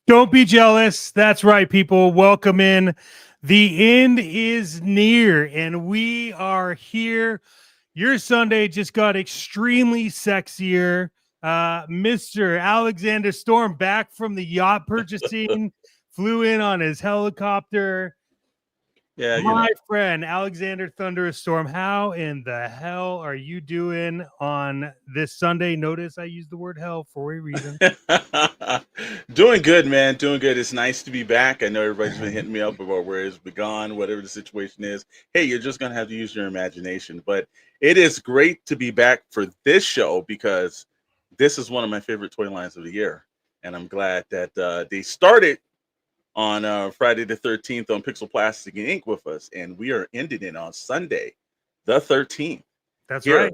Don't be jealous. That's right, people. Welcome in. The end is near, and we are here. Your Sunday just got extremely sexier. Mr. Alexander Storm back from the yacht purchasing, flew in on his helicopter. Yeah, My friend Alexander Thunderous Storm, how in the hell are you doing on this Sunday? Notice I used the word hell for a reason. Doing good, man. Doing good. It's nice to be back. I know everybody's been hitting me up about where it's been gone, whatever the situation is. Hey, you're just gonna have to use your imagination. But it is great to be back for this show because this is one of my favorite toy lines of the year, and I'm glad that they started on Friday the 13th on Pixel Plastic and Ink with us, and we are ending it on Sunday, the 13th. That's here right.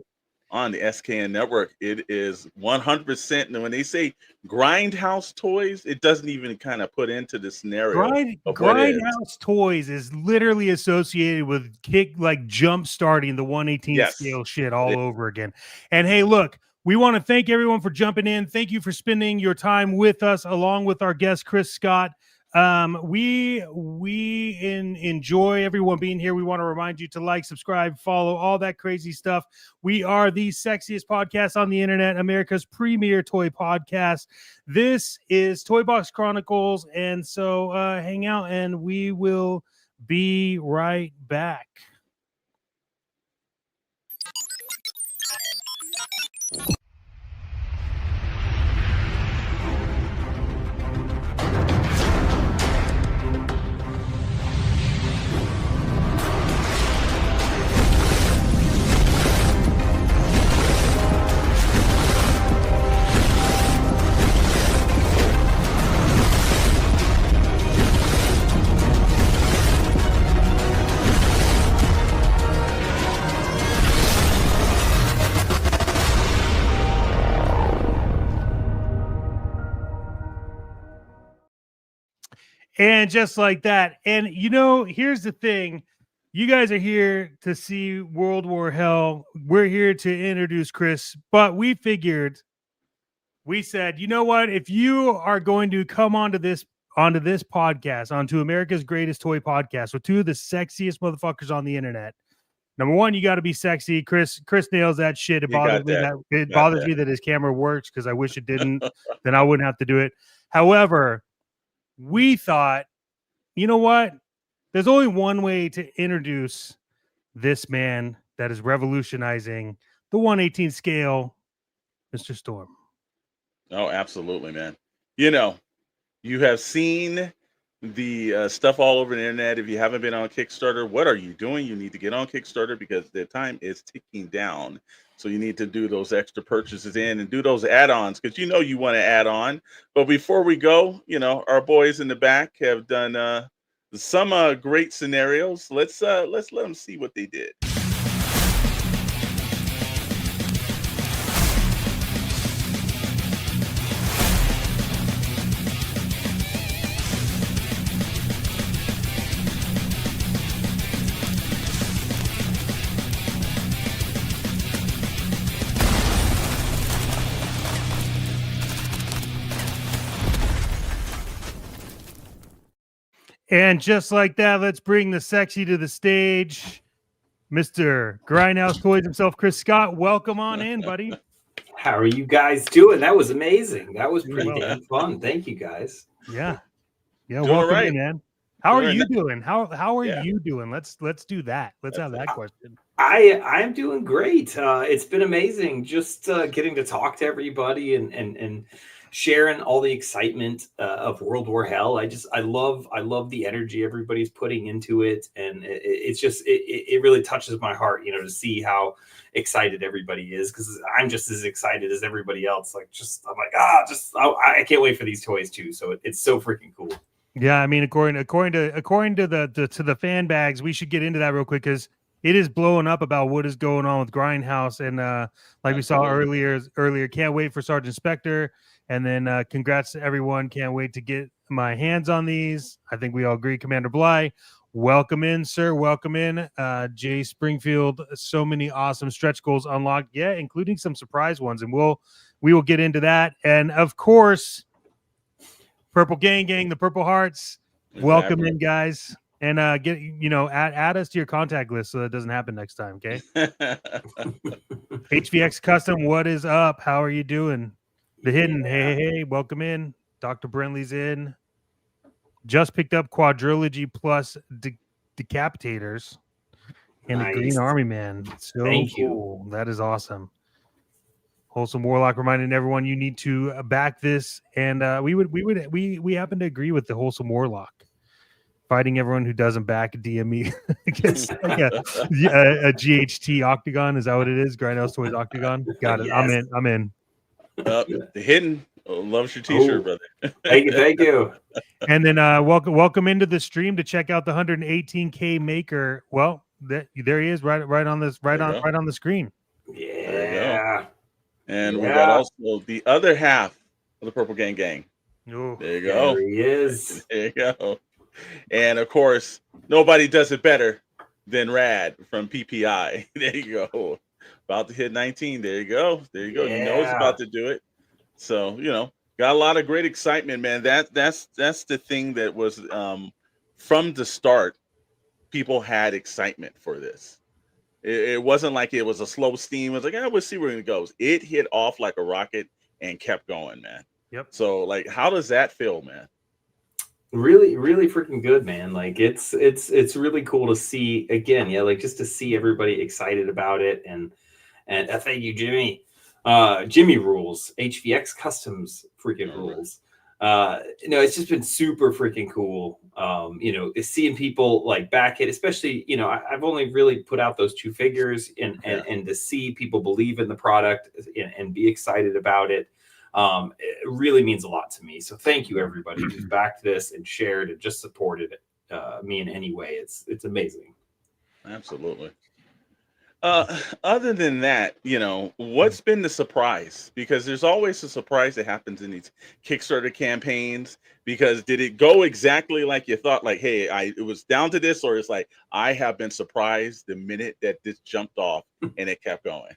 On the SKN network. It is 100%. And when they say Grindhouse Toys, it doesn't even kind of put into the scenario. Grindhouse Toys is literally associated with jump starting the 1/18 scale shit all over again. And hey, look, we want to thank everyone for jumping in. Thank you for spending your time with us, along with our guest Chris Scott. We enjoy everyone being here. We want to remind you to like, subscribe, follow, all that crazy stuff. We are the sexiest podcast on the internet, America's premier toy podcast. This is Toy Box Chronicles, and so hang out, and we will be right back. And just like that. And, here's the thing. You guys are here to see World War Hell. We're here to introduce Chris. But we said, you know what? If you are going to come onto this podcast, onto America's greatest toy podcast with two of the sexiest motherfuckers on the internet, number one, you got to be sexy. Chris nails that shit. It bothers me that his camera works because I wish it didn't. Then I wouldn't have to do it. However, we thought, you know what? There's only one way to introduce this man that is revolutionizing the 1/18 scale, Mr. Storm. Oh, absolutely, man. You have seen the stuff all over the internet. If you haven't been on Kickstarter, what are you doing? You need to get on Kickstarter because the time is ticking down. So you need to do those extra purchases in and do those add-ons because you want to add on. But before we go, our boys in the back have done some great scenarios. Let's let them see what they did. And just like that, let's bring the sexy to the stage. Mr. Grindhouse Toys himself, Chris Scott. Welcome on in, buddy. How are you guys doing? That was amazing. That was pretty damn fun. Thank you, guys. Yeah. Welcome in, man. How are you doing? How are you doing? Let's do that. Let's have that question. I'm doing great. It's been amazing just getting to talk to everybody and sharing all the excitement of World War Hell. I love the energy everybody's putting into it, and it really touches my heart, to see how excited everybody is, because I'm just as excited as everybody else. I can't wait for these toys too. So it's so freaking cool. Yeah, I mean, according to the fan bags, we should get into that real quick because it is blowing up about what is going on with Grindhouse, and like we saw earlier, can't wait for Sergeant Spectre, and then congrats to everyone. Can't wait to get my hands on these. I think we all agree. Commander Bly, welcome in, sir. Welcome in, Jay Springfield. So many awesome stretch goals unlocked, including some surprise ones, and we will get into that, and of course, Purple Gang, the Purple Hearts. Exactly. Welcome in, guys. And get add us to your contact list so that doesn't happen next time. Okay. HVX Custom, what is up? How are you doing? The Hidden, hey, welcome in. Dr. Brentley's in. Just picked up Quadrilogy plus Decapitators and a Green Army Man. So Thank cool. That is awesome. Wholesome Warlock reminding everyone you need to back this, and we happen to agree with the Wholesome Warlock. Fighting everyone who doesn't back DME against like a GHT Octagon. Is that what it is? Grindhouse Toys Octagon. Got it. Yes. I'm in. The Hidden loves your t-shirt, brother. Thank you. And then welcome into the stream to check out the 118K maker. Well, there he is, right on the screen. Yeah. And we got also the other half of the Purple Gang. Ooh. There you go. There he is. There you go. And of course, nobody does it better than Rad from PPI. There you go. About to hit 19. There you go. There you go. Yeah. You know it's about to do it. So, got a lot of great excitement, man. That's the thing that was from the start, people had excitement for this. It wasn't like it was a slow steam. It was like, we'll see where it goes. It hit off like a rocket and kept going, man. Yep. So, like, how does that feel, man? Really, really freaking good, man. Like it's really cool to see again. Yeah, like just to see everybody excited about it. And thank you, Jimmy. Jimmy rules. HVX Customs freaking rules. It's just been super freaking cool. Seeing people like back it, especially, I've only really put out those 2 figures and to see people believe in the product and be excited about it. It really means a lot to me. So thank you, everybody who's backed this and shared and just supported me in any way. It's amazing. Absolutely. Other than that, what's been the surprise? Because there's always a surprise that happens in these Kickstarter campaigns. Because did it go exactly like you thought? Like, hey, it was down to this, or it's like I have been surprised the minute that this jumped off and it kept going.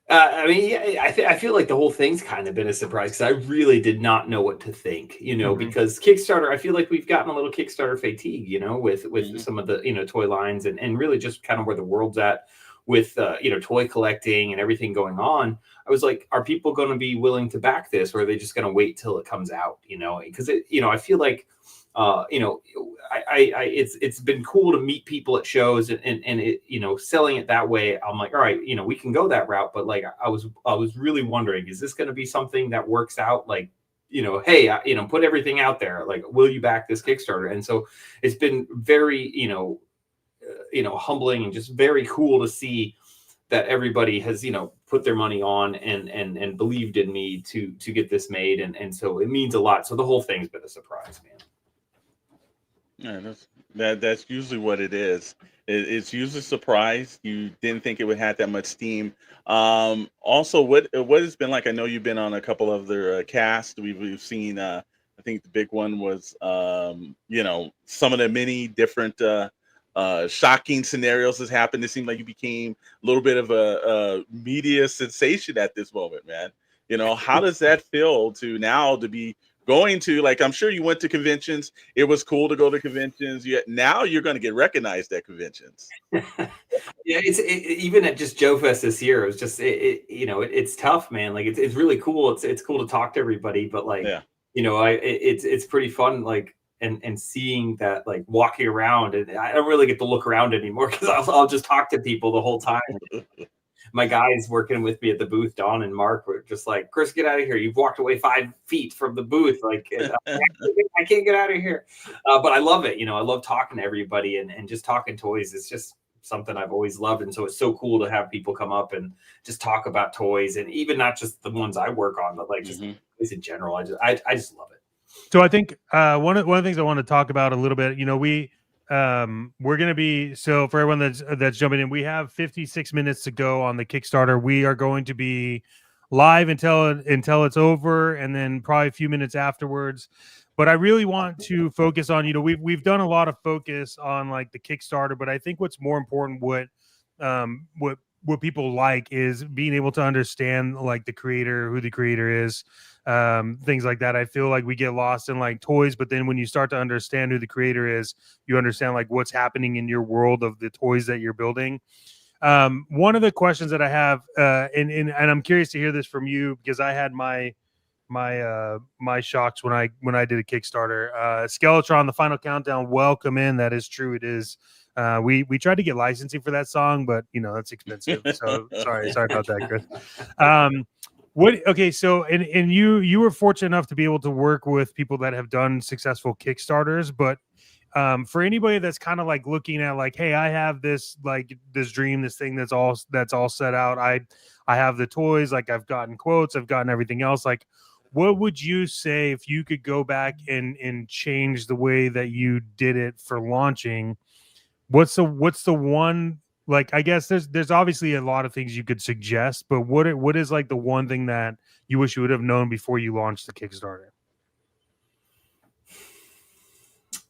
I feel like the whole thing's kind of been a surprise because I really did not know what to think, because Kickstarter, I feel like we've gotten a little Kickstarter fatigue, with some of the, toy lines and really just kind of where the world's at with, toy collecting and everything going on. I was like, are people going to be willing to back this, or are they just going to wait till it comes out, because I feel like, it's been cool to meet people at shows and it, selling it that way. I'm like, all right, we can go that route. But like, I was really wondering, is this going to be something that works out? Like, hey, put everything out there. Like, will you back this Kickstarter? And so it's been very, humbling and just very cool to see that everybody has, put their money on and believed in me to get this made. And so it means a lot. So the whole thing's been a surprise, man. Yeah, that's usually what it is. It's usually surprise. You didn't think it would have that much steam. Also, what it's been like? I know you've been on a couple of their casts. We've seen. I think the big one was, some of the many different shocking scenarios that's happened. It seemed like you became a little bit of a media sensation at this moment, man. How does that feel to be going to, like, I'm sure you went to conventions. It was cool to go to conventions. Now you're going to get recognized at conventions. Yeah, even at just Joe Fest this year, it was just it's tough, man. Like it's really cool. It's cool to talk to everybody, but like it's pretty fun. Like and seeing that, like walking around, and I don't really get to look around anymore because I'll just talk to people the whole time. My guys working with me at the booth, Don and Mark, were just like, Chris, get out of here. You've walked away 5 feet from the booth. Like, I can't get out of here. But I love it. I love talking to everybody and just talking toys. It's just something I've always loved. And so it's so cool to have people come up and just talk about toys, and even not just the ones I work on, but like just toys in general. I just love it. So I think one of the things I want to talk about a little bit, we're going to be, so for everyone that's jumping in, we have 56 minutes to go on the Kickstarter. We are going to be live until it's over, and then probably a few minutes afterwards. But I really want to focus on, we've done a lot of focus on like the Kickstarter, but I think what's more important, what people like is being able to understand like the creator, who the creator is, things like that. I feel like we get lost in like toys, but then when you start to understand who the creator is, you understand like what's happening in your world of the toys that you're building. One of the questions that I have, and I'm curious to hear this from you, because I had my shocks when I did a Kickstarter. Skeletron, the Final Countdown, welcome in. That is true. It is. We tried to get licensing for that song, but that's expensive. So sorry about that, Chris. Okay, so and you were fortunate enough to be able to work with people that have done successful Kickstarters, but for anybody that's kind of like looking at like, hey, I have this dream, this thing that's all set out. I have the toys, like I've gotten quotes, I've gotten everything else. Like, what would you say if you could go back and change the way that you did it for launching? What's the one, like, I guess there's obviously a lot of things you could suggest, but what is like the one thing that you wish you would have known before you launched the Kickstarter?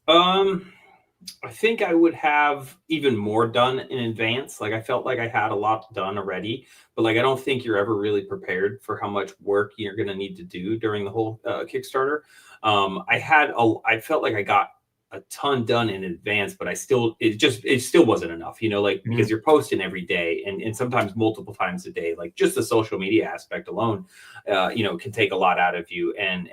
I think I would have even more done in advance. Like I felt like I had a lot done already, but like I don't think you're ever really prepared for how much work you're going to need to do during the whole Kickstarter. I felt like I got a ton done in advance, but it still wasn't enough, because you're posting every day and sometimes multiple times a day. Like just the social media aspect alone, can take a lot out of you. And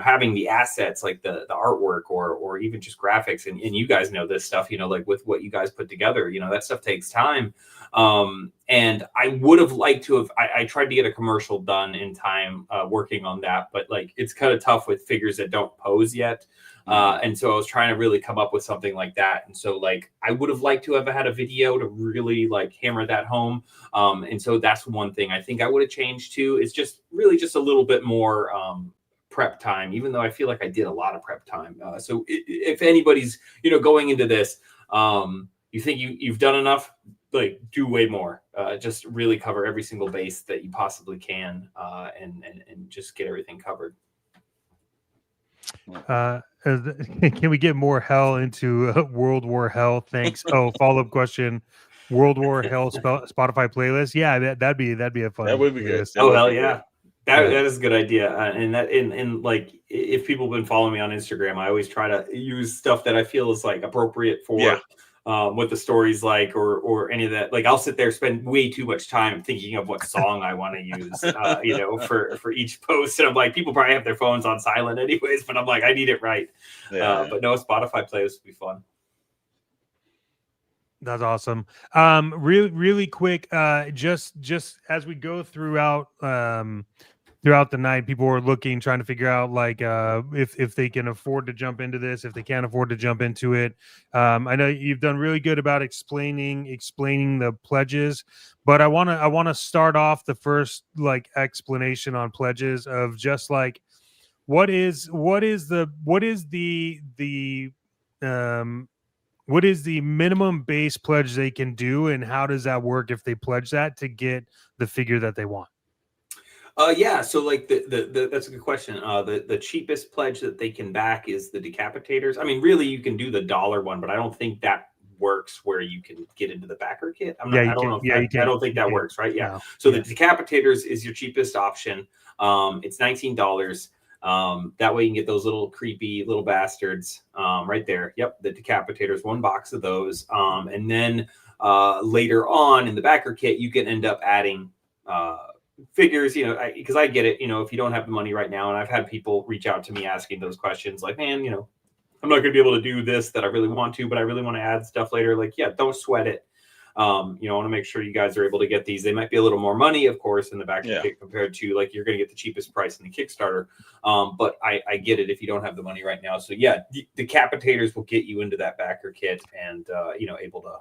having the assets like the artwork or even just graphics, and you guys know this stuff, like with what you guys put together, that stuff takes time. And I would have liked to have, I tried to get a commercial done in time, working on that, but like, it's kind of tough with figures that don't pose yet. And so I was trying to really come up with something like that. And so like, I would have liked to have had a video to really like hammer that home. And so that's one thing I think I would have changed too. It's just really just a little bit more, prep time, even though I feel like I did a lot of prep time. So if anybody's, going into this, you think you've done enough, like do way more, just really cover every single base that you possibly can, and just get everything covered. Can we get more hell into World War Hell? Thanks. Oh, follow-up question. World War Hell Spotify playlist. Yeah, that'd be a fun. That would be good. Oh hell yeah. That is a good idea. And that in like, if people have been following me on Instagram, I always try to use stuff that I feel is like appropriate for what the story's like, or any of that. Like I'll sit there, spend way too much time thinking of what song I want to use, for each post. And I'm like, people probably have their phones on silent anyways, but I'm like, I need it right. But no, Spotify playlist would be fun. That's awesome. Really quick, just as we go throughout the night, people are trying to figure out like if they can afford to jump into this, if they can't afford to jump into it. I know you've done really good about explaining the pledges, but I want to start off the first like explanation on pledges of just like what is the minimum base pledge they can do, and how does that work if they pledge that to get the figure that they want? So like the that's a good question. The cheapest pledge that they can back is the decapitators. I mean, really, you can do the $1 one, but I don't think that works where you can get into the backer kit. I don't think that works, right? Yeah. No. So the decapitators is your cheapest option. It's $19. That way you can get those little creepy little bastards right there. Yep, the decapitators, 1 box of those. And then later on in the backer kit, you can end up adding figures, because I get it, if you don't have the money right now, and I've had people reach out to me asking those questions like, man, I'm not going to be able to do this that I really want to, but I really want to add stuff later. Like, yeah, don't sweat it. I want to make sure you guys are able to get these. They might be a little more money, of course, in the backer kit compared to like you're going to get the cheapest price in the Kickstarter. But I get it if you don't have the money right now. So yeah, the decapitators will get you into that backer kit and able to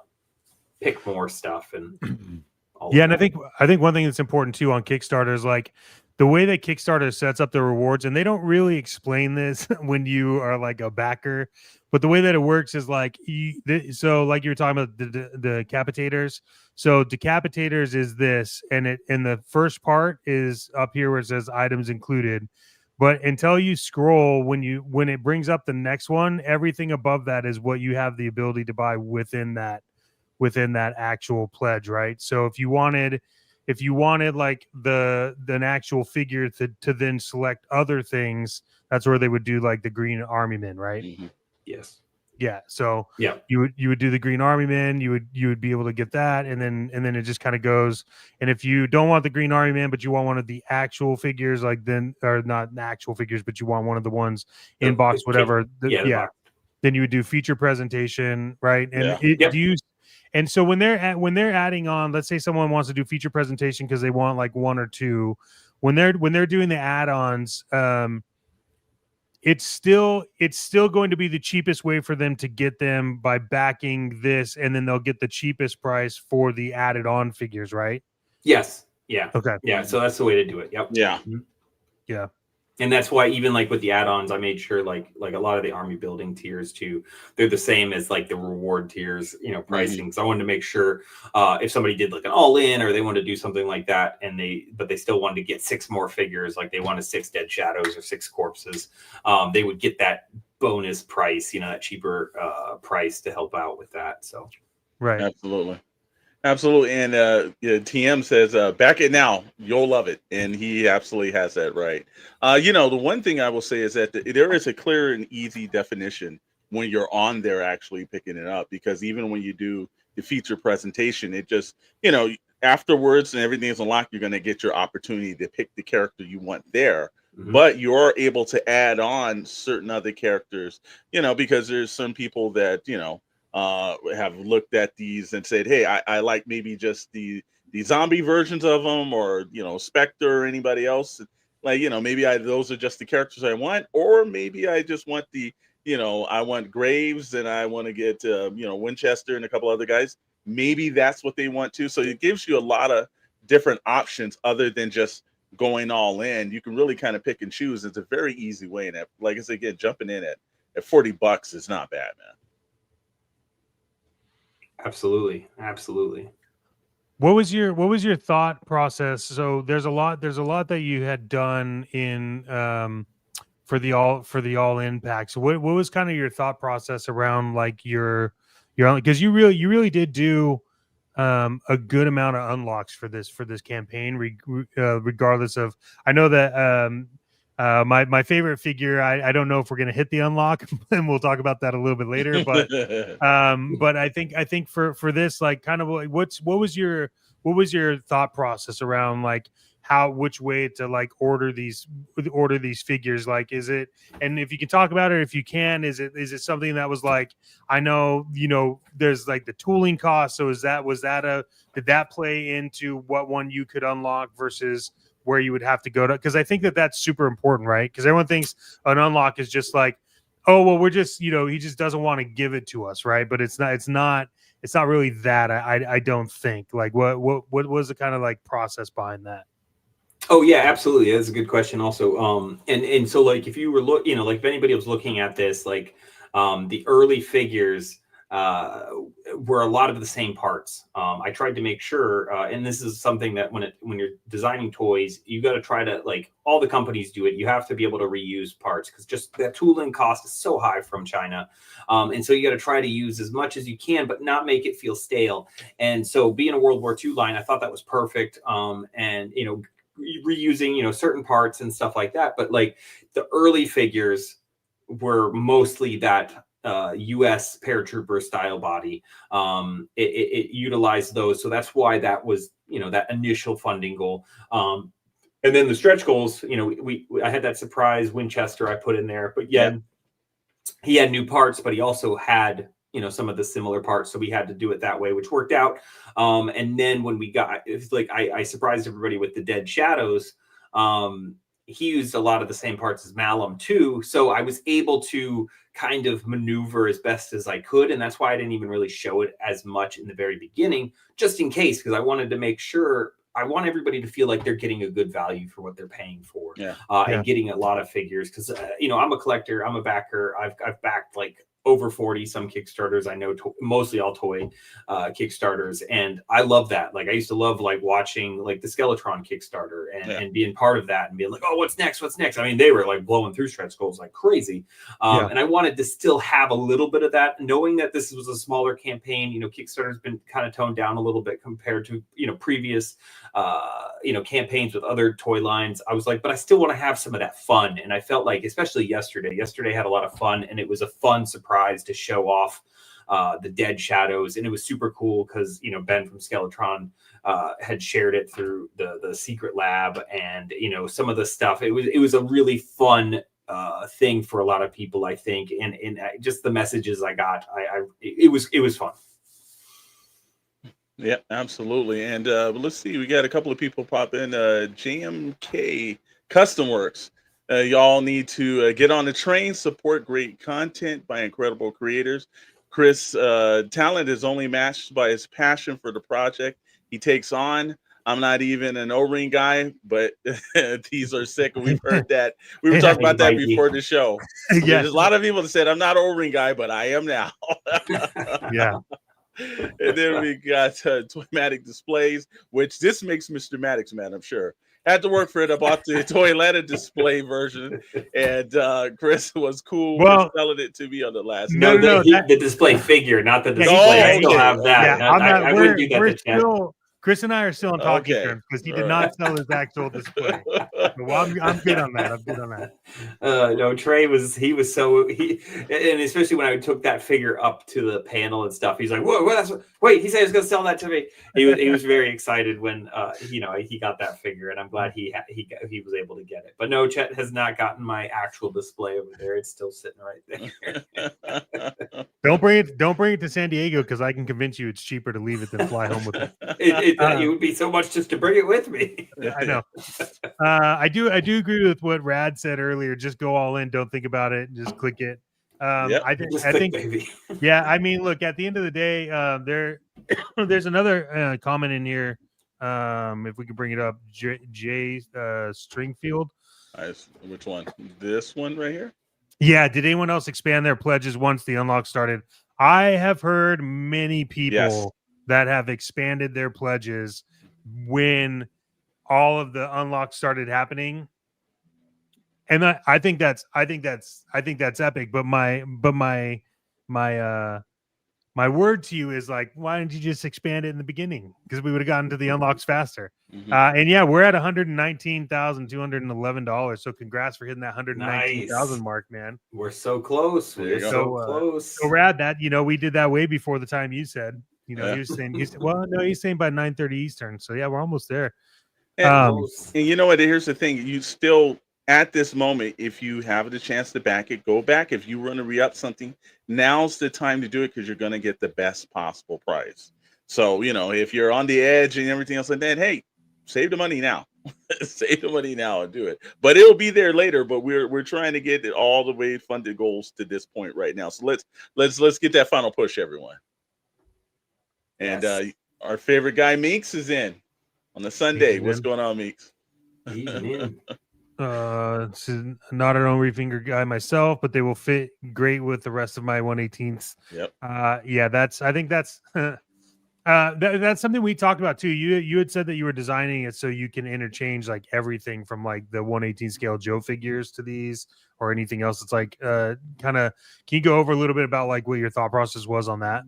pick more stuff and and I think one thing that's important too on Kickstarter is like the way that Kickstarter sets up the rewards, and they don't really explain this when you are like a backer, but the way that it works is like so like you were talking about the decapitators. So decapitators is this, and the first part is up here where it says items included, but until you scroll, when it brings up the next one, everything above that is what you have the ability to buy within that within that actual pledge, right? So if you wanted like an actual figure to then select other things, that's where they would do like the Green Army Men, right? Mhm. Yes. Yeah. So Yeah. you would do the Green Army Men, you would be able to get that, and then it just kind of goes. And if you don't want the Green Army Man, but you want one of the actual figures, like then, or not the actual figures, but you want one of the ones in box, whatever. Yeah. Then you would do feature presentation, right? And Yeah. do you? And so when they're adding on, let's say someone wants to do feature presentation because they want like one or two, when they're doing the add-ons, it's still going to be the cheapest way for them to get them by backing this, and then they'll get the cheapest price for the added on figures, right? Yes. Yeah. Okay. Yeah. So that's the way to do it. Yep. Yeah. Yeah. And that's why even like with the add-ons, I made sure like a lot of the army building tiers too, they're the same as like the reward tiers, pricing. So I wanted to make sure if somebody did like an all-in or they wanted to do something like that, and but they still wanted to get 6 more figures, like they wanted 6 dead shadows or 6 corpses, they would get that bonus price, that cheaper price to help out with that. So right. Absolutely. And TM says, back it now. You'll love it. And he absolutely has that right. The one thing I will say is that there is a clear and easy definition when you're on there actually picking it up, because even when you do the feature presentation, it just, afterwards and everything is unlocked, you're going to get your opportunity to pick the character you want there. Mm-hmm. But you're able to add on certain other characters, because there's some people that, have looked at these and said, hey, I like maybe just the zombie versions of them, or Spectre or anybody else, like maybe those are just the characters I want, or maybe I just want I want Graves and I want to get Winchester and a couple other guys. Maybe that's what they want too. So it gives you a lot of different options other than just going all in. You can really kind of pick and choose. It's a very easy way, and like I said, again, jumping in at $40 is not bad, man. Absolutely. What was your thought process? So there's a lot that you had done in for the all in pack. So what was kind of your thought process around like your because you really did do a good amount of unlocks for this campaign, regardless of, I know that my favorite figure, I don't know if we're going to hit the unlock, and we'll talk about that a little bit later, but but I think for this, like, kind of what was your thought process around like which way to like order these figures? Like, is it, and if you can talk about it, if you can, is it something that was like, I know, there's like the tooling cost. So did that play into what one you could unlock versus where you would have to go to? Because I think that's super important, right? Because everyone thinks an unlock is just like, oh, well, we're just, he just doesn't want to give it to us, right? But it's not really that. I don't think. Like, what was the kind of like process behind that? Oh yeah, absolutely. That's a good question also. And so like if you were like if anybody was looking at this, like the early figures were a lot of the same parts. I tried to make sure, and this is something that when you're designing toys, you got to try to, like, all the companies do it. You have to be able to reuse parts because just that tooling cost is so high from China. And so you got to try to use as much as you can, but not make it feel stale. And so being a World War II line, I thought that was perfect. And, reusing, certain parts and stuff like that. But like the early figures were mostly that US paratrooper style body. It utilized those. So that's why that was, that initial funding goal. And then the stretch goals, I had that surprise Winchester I put in there, but he had new parts, but he also had, some of the similar parts. So we had to do it that way, which worked out. And then when it's like, I surprised everybody with the dead shadows. He used a lot of the same parts as Malum too. So I was able to kind of maneuver as best as I could. And that's why I didn't even really show it as much in the very beginning, just in case, because I wanted to make sure, I want everybody to feel like they're getting a good value for what they're paying for, and getting a lot of figures. Because, I'm a collector, I'm a backer. I've backed like over 40 some Kickstarters. I know mostly all toy Kickstarters, and I love that. Like I used to love like watching like the Skeletron Kickstarter and being part of that and being like, oh, what's next? I mean, they were like blowing through stretch goals like crazy. And I wanted to still have a little bit of that, knowing that this was a smaller campaign. You know, Kickstarter's been kind of toned down a little bit compared to, you know, previous campaigns with other toy lines. I was like, but I still want to have some of that fun. And I felt like, especially yesterday had a lot of fun, and it was a fun surprise to show off the dead shadows. And it was super cool because, you know, Ben from Skeletron had shared it through the secret lab, and, you know, some of the stuff. It was a really fun thing for a lot of people, I think. And just the messages I got, it was fun. Yeah, absolutely. And let's see, we got a couple of people pop in. JMK Custom Works. Y'all need to get on the train, support great content by incredible creators. Chris' talent is only matched by his passion for the project he takes on. I'm not even an O-ring guy, but these are sick. And we've heard that. We were talking about that before the show. Yes. There's a lot of people that said, I'm not an O-ring guy, but I am now. Yeah. And then we got Toymatic Displays, which this makes Mr. Maddox mad, I'm sure. Had to work for it. I bought the Toyletta display version, and Chris was cool with selling it to me on the last. The display figure, not the display. I still have that. Yeah, I wouldn't do that to chat. Chris and I are still on talking terms because he did not sell his actual display. So I'm good on that. No, Trey was so and especially when I took that figure up to the panel and stuff, he's like, "Whoa, wait!" He said he was going to sell that to me. He was very excited when he got that figure, and I'm glad he was able to get it. But no, Chet has not gotten my actual display over there. It's still sitting right there. Don't bring it to San Diego because I can convince you it's cheaper to leave it than fly home with it. It would be so much just to bring it with me. I know. I do agree with what Rad said earlier. Just go all in. Don't think about it. Just click it. I think. Yeah. I mean, look. At the end of the day, there's another comment in here. If we could bring it up, Jay Stringfield. Which one? This one right here. Yeah. Did anyone else expand their pledges once the unlock started? I have heard many people that have expanded their pledges when all of the unlocks started happening, and I think that's epic. But my word to you is like, why didn't you just expand it in the beginning? Because we would have gotten to the unlocks faster. Mm-hmm. And yeah, we're at $119,211. So congrats for hitting that 119,000 mark, man. We're so close. We're so close. So Rad, that we did that way before the time you said. He was saying, he's saying by 9:30 Eastern. So yeah, we're almost there. And you know what? Here's the thing: you still, at this moment, if you have the chance to back it, go back. If you want to re-up something, now's the time to do it because you're going to get the best possible price. So if you're on the edge and everything else like that, hey, save the money now. Save the money now and do it. But it'll be there later. But we're trying to get it all the way funded goals to this point right now. So let's get that final push, everyone. And our favorite guy, Meeks, is in on the Sunday. What's going on, Meeks? He's in. Not an O-ring finger guy myself, but they will fit great with the rest of my 118s. Yep. I think that's that's something we talked about too. You had said that you were designing it so you can interchange like everything from like the 118 scale Joe figures to these or anything else. It's like kind of. Can you go over a little bit about like what your thought process was on that?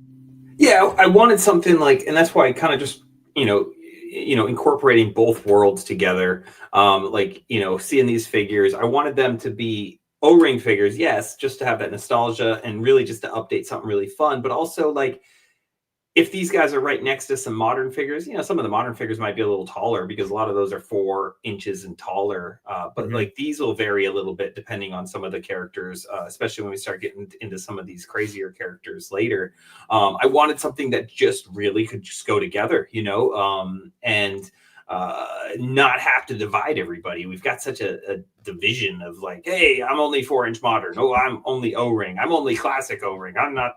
Yeah, I wanted something like, and that's why I kind of just, incorporating both worlds together. Seeing these figures, I wanted them to be O-ring figures, yes, just to have that nostalgia and really just to update something really fun. But also, like, if these guys are right next to some modern figures, some of the modern figures might be a little taller because a lot of those are 4 inches and taller. But like these will vary a little bit depending on some of the characters, especially when we start getting into some of these crazier characters later. I wanted something that just really could just go together, and not have to divide everybody. We've got such a division of like, hey, I'm only 4-inch modern. Oh, I'm only O-ring. I'm only classic O-ring. I'm not,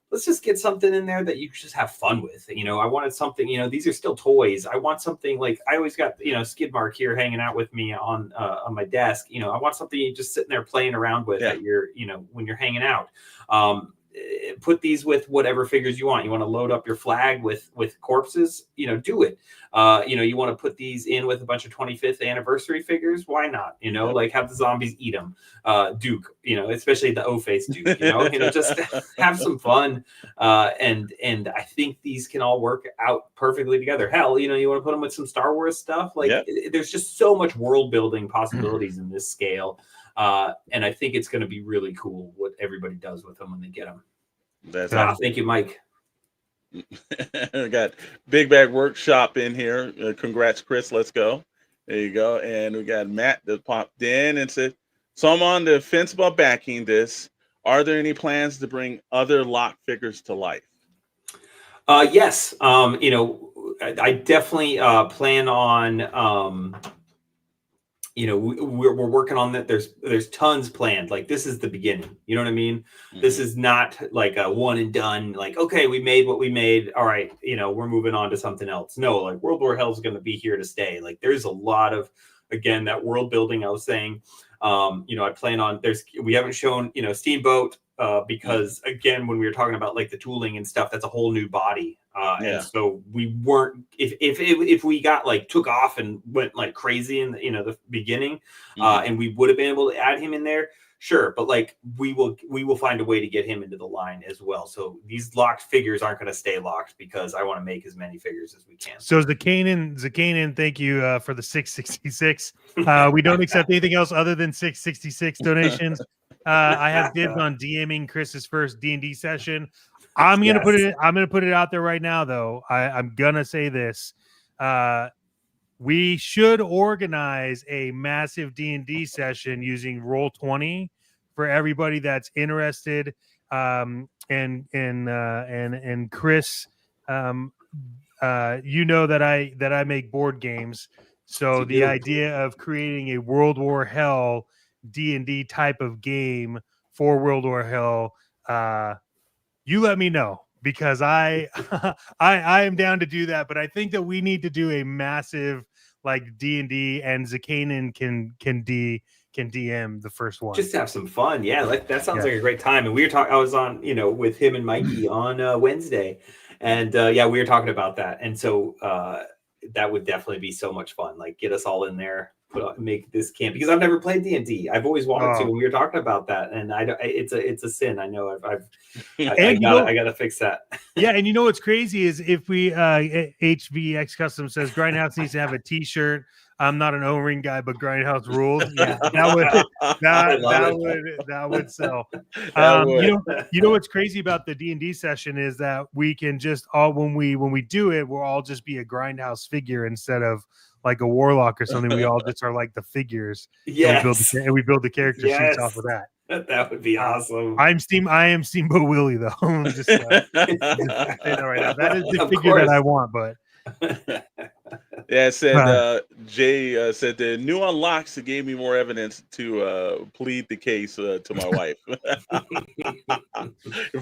let's just get something in there that you just have fun with. I wanted something, these are still toys. I want something like, I always got, Skid Mark here hanging out with me on my desk. I want something you just sitting there playing around with at your, when you're hanging out. Put these with whatever figures you want. You want to load up your flag with corpses, do it. You want to put these in with a bunch of 25th anniversary figures. Why not? Like have the zombies eat them. Duke, especially the O-face Duke, just have some fun. And I think these can all work out perfectly together. Hell, you want to put them with some Star Wars stuff. Like there's just so much world building possibilities in this scale. And I think it's going to be really cool what everybody does with them when they get them. Thank you, Mike. We got Big Bag Workshop in here. Congrats, Chris. Let's go. There you go. And we got Matt that popped in and said, so I'm on the fence about backing this. Are there any plans to bring other lock figures to life? Yes. I definitely plan on we're working on that. There's tons planned. Like this is the beginning. You know what I mean? Mm-hmm. This is not like a one and done. Like, okay, we made what we made. All right, we're moving on to something else. No, like World War Hell is going to be here to stay. Like there's a lot of, again, that world building I was saying. I plan on. We haven't shown Steamboat because again, when we were talking about like the tooling and stuff, that's a whole new body. And so we weren't, if we got like took off and went like crazy in the beginning, and we would have been able to add him in there, sure. But like we will find a way to get him into the line as well. So these locked figures aren't going to stay locked because I want to make as many figures as we can. So Zakanin, thank you for the 666. We don't accept anything else other than 666 donations. I have dibs on DMing Chris's first D&D session. I'm gonna put it out there right now, though. I'm gonna say this: we should organize a massive D&D session using Roll20 for everybody that's interested. And Chris, that I make board games, so the idea of creating a World War Hell D&D type of game for World War Hell. You let me know because I am down to do that, but I think that we need to do a massive like D&D and Zakanin can DM the first one. Just have some fun. Yeah, like that sounds like a great time. And we were talking, I was on, with him and Mikey on Wednesday. And we were talking about that. And so that would definitely be so much fun. Like get us all in there. Make this camp because I've never played D&D. I've always wanted to, and we were talking about that, and it's a sin. I know I gotta fix that. Yeah, and what's crazy is if we HVX Custom says Grindhouse needs to have a T-shirt. I'm not an O-ring guy, but Grindhouse rules. Yeah, that would sell. What's crazy about the D&D session is that we can just when we do it, we'll all just be a Grindhouse figure instead of like a warlock or something. We all just are like the figures. Yes. And we build the character sheets off of that. That would be awesome. I am Steamboat Willie though. Just saying that right now. That is the figure that I want, but it said Jay said the new unlocks gave me more evidence to plead the case to my wife.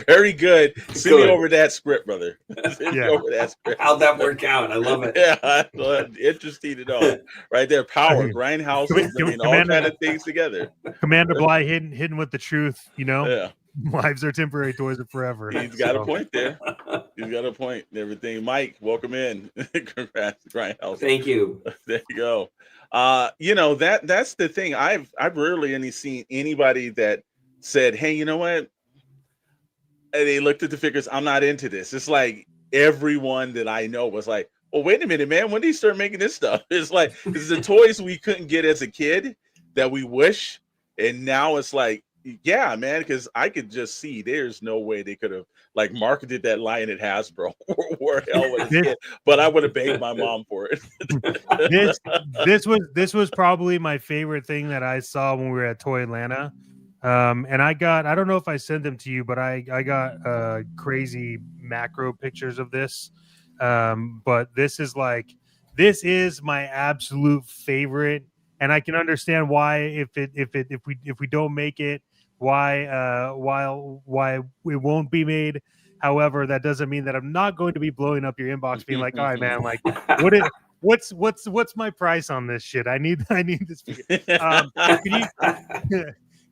Very good. Send me over that script, brother. Send me over that script. How'd that work out? I love it. Yeah, interesting to know. Right there, power, Grindhouse, all kind of things together. Commander Bly hidden with the truth. Yeah. Lives are temporary, toys are forever. He's got a point there. He's got a point and everything. Mike, welcome in. Congrats, Grindhouse. Thank you. There you go. That's the thing. I've rarely seen anybody that said, "Hey, you know what?" And they looked at the figures. I'm not into this. It's like everyone that I know was like, "Well, wait a minute, man. When did you start making this stuff?" It's like it's the toys we couldn't get as a kid that we wish, and now it's like. Yeah, man, because I could just see there's no way they could have like marketed that line at Hasbro or War Hell was it, but I would have begged my mom for it. This was probably my favorite thing that I saw when we were at Toy Atlanta. And I don't know if I sent them to you, but I got crazy macro pictures of this. But this is my absolute favorite, and I can understand why if we don't make it. Why it won't be made. However, that doesn't mean that I'm not going to be blowing up your inbox, being like, all right, man, like, what's my price on this shit? I need this figure.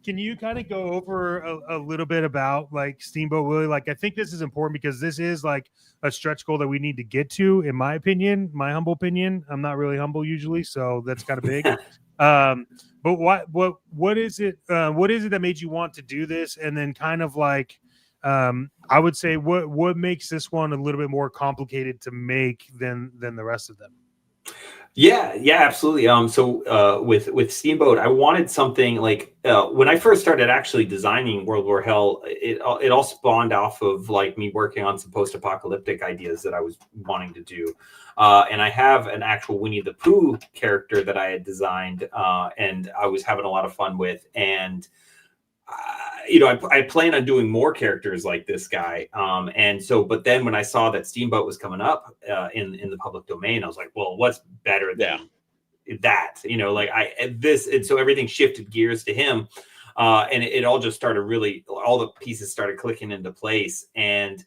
Can you kind of go over a little bit about like Steamboat Willie? Like, I think this is important because this is like a stretch goal that we need to get to, in my opinion, my humble opinion. I'm not really humble usually, so that's kind of big. But what is it? What is it that made you want to do this? And then kind of like, I would say what makes this one a little bit more complicated to make than the rest of them? Yeah, absolutely. So with Steamboat, I wanted something like when I first started actually designing World War Hell, it all spawned off of like me working on some post-apocalyptic ideas that I was wanting to do. And I have an actual Winnie the Pooh character that I had designed, and I was having a lot of fun with. And I plan on doing more characters like this guy. But then when I saw that Steamboat was coming up in the public domain, I was like, well, what's better than that? And so everything shifted gears to him. And it all just started all the pieces started clicking into place. And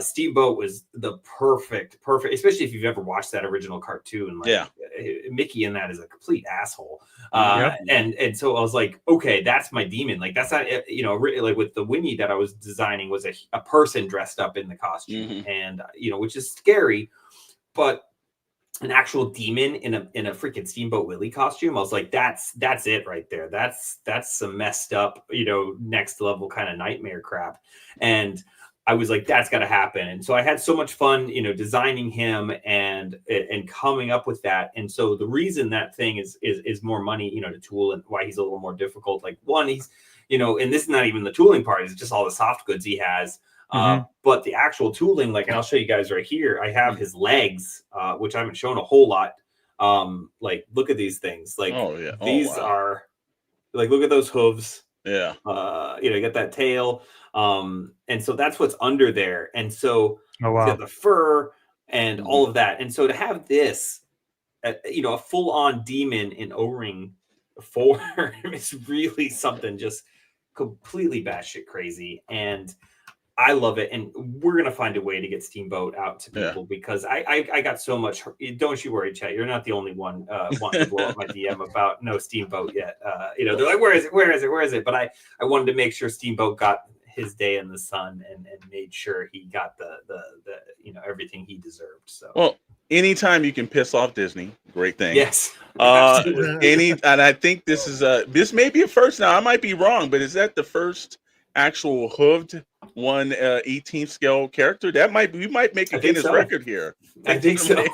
Steamboat was the perfect, especially if you've ever watched that original cartoon. Mickey in that is a complete asshole. And so I was like, okay, that's my demon. Like that's not, like with the Winnie that I was designing was a person dressed up in the costume, and which is scary, but an actual demon in a freaking Steamboat Willie costume. I was like, that's it right there. That's some messed up, next level kind of nightmare crap. And I was like, that's got to happen. And so I had so much fun, designing him and coming up with that. And so the reason that thing is more money, to tool, and why he's a little more difficult. Like one, he's, and this is not even the tooling part, it's just all the soft goods he has. But the actual tooling, like, and I'll show you guys right here, I have his legs, which I haven't shown a whole lot. Like, look at these things. Like, these are like, look at those hooves. Yeah. You get that tail. And so that's what's under there. And so he's got the fur and all of that. And so to have this, a full on demon in O-ring form is really something just completely batshit crazy. And I love it. And we're going to find a way to get Steamboat out to people because I got so much. Don't you worry, chat. You're not the only one wanting to blow up my DM about no Steamboat yet. They're like, where is it? But I wanted to make sure Steamboat got his day in the sun and made sure he got the everything he deserved. So, well, anytime you can piss off Disney, great thing. Yes. And I think this may be a first. Now I might be wrong, but is that the first actual hooved 1/18 scale character? We might make a Guinness record here. I think so.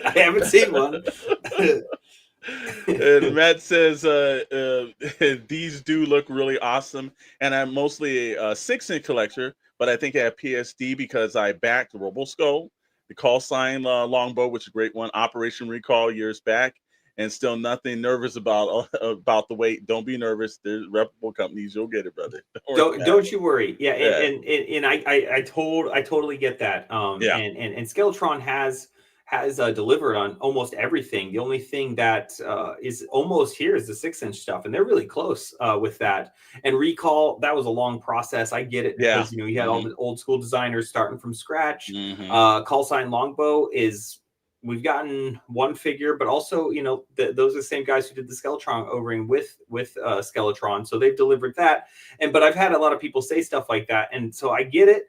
I haven't seen one. And Matt says these do look really awesome, and I'm mostly a 6-inch collector, but I think I have PSD because I backed RoboSkull, the call sign longbow, which is a great one, Operation Recall years back, and still nothing nervous about the weight. Don't be nervous. There's reputable companies. You'll get it, brother. Don't you worry. Yeah. And I totally get that. And Skeletron has delivered on almost everything. The only thing that is almost here is the 6-inch stuff, and they're really close with that. And Recall, that was a long process. I get it because you had all the old school designers starting from scratch. Call sign longbow we've gotten one figure, but also, those are the same guys who did the Skeletron O-ring with Skeletron. So they've delivered that. But I've had a lot of people say stuff like that. And so I get it.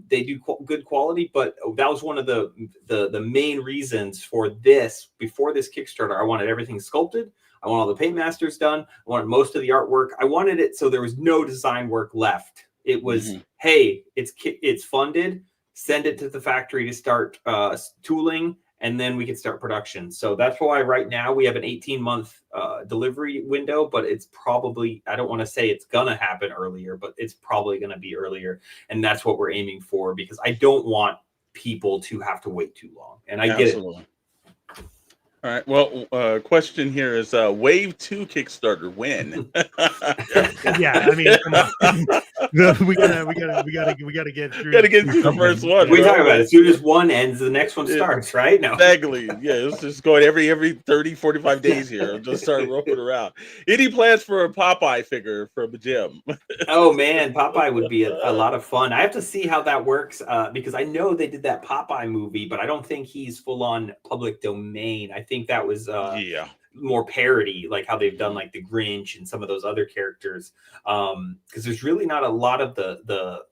They do good quality, but that was one of the main reasons for this. Before this Kickstarter, I wanted everything sculpted. I want all the paint masters done. I wanted most of the artwork. I wanted it so there was no design work left. It was, hey, it's funded. Send it to the factory to start tooling, and then we can start production. So that's why right now we have an 18-month delivery window, but it's probably, I don't want to say it's going to happen earlier, but it's probably going to be earlier. And that's what we're aiming for, because I don't want people to have to wait too long. And I get it. All right. Well, question here is Wave 2 Kickstarter when? Yeah, I mean, come on. we gotta get through. Gotta get through the first one. We bro. talk about it. As soon as one ends, the next one starts, right? No. Exactly. Yeah, it's just going every 30, 45 days here. Just start rolling around. Any plans for a Popeye figure from the gym? Oh man, Popeye would be a lot of fun. I have to see how that works because I know they did that Popeye movie, but I don't think he's full on public domain. I think that was Yeah. more parody, like how they've done like the Grinch and some of those other characters. Because there's really not a lot of the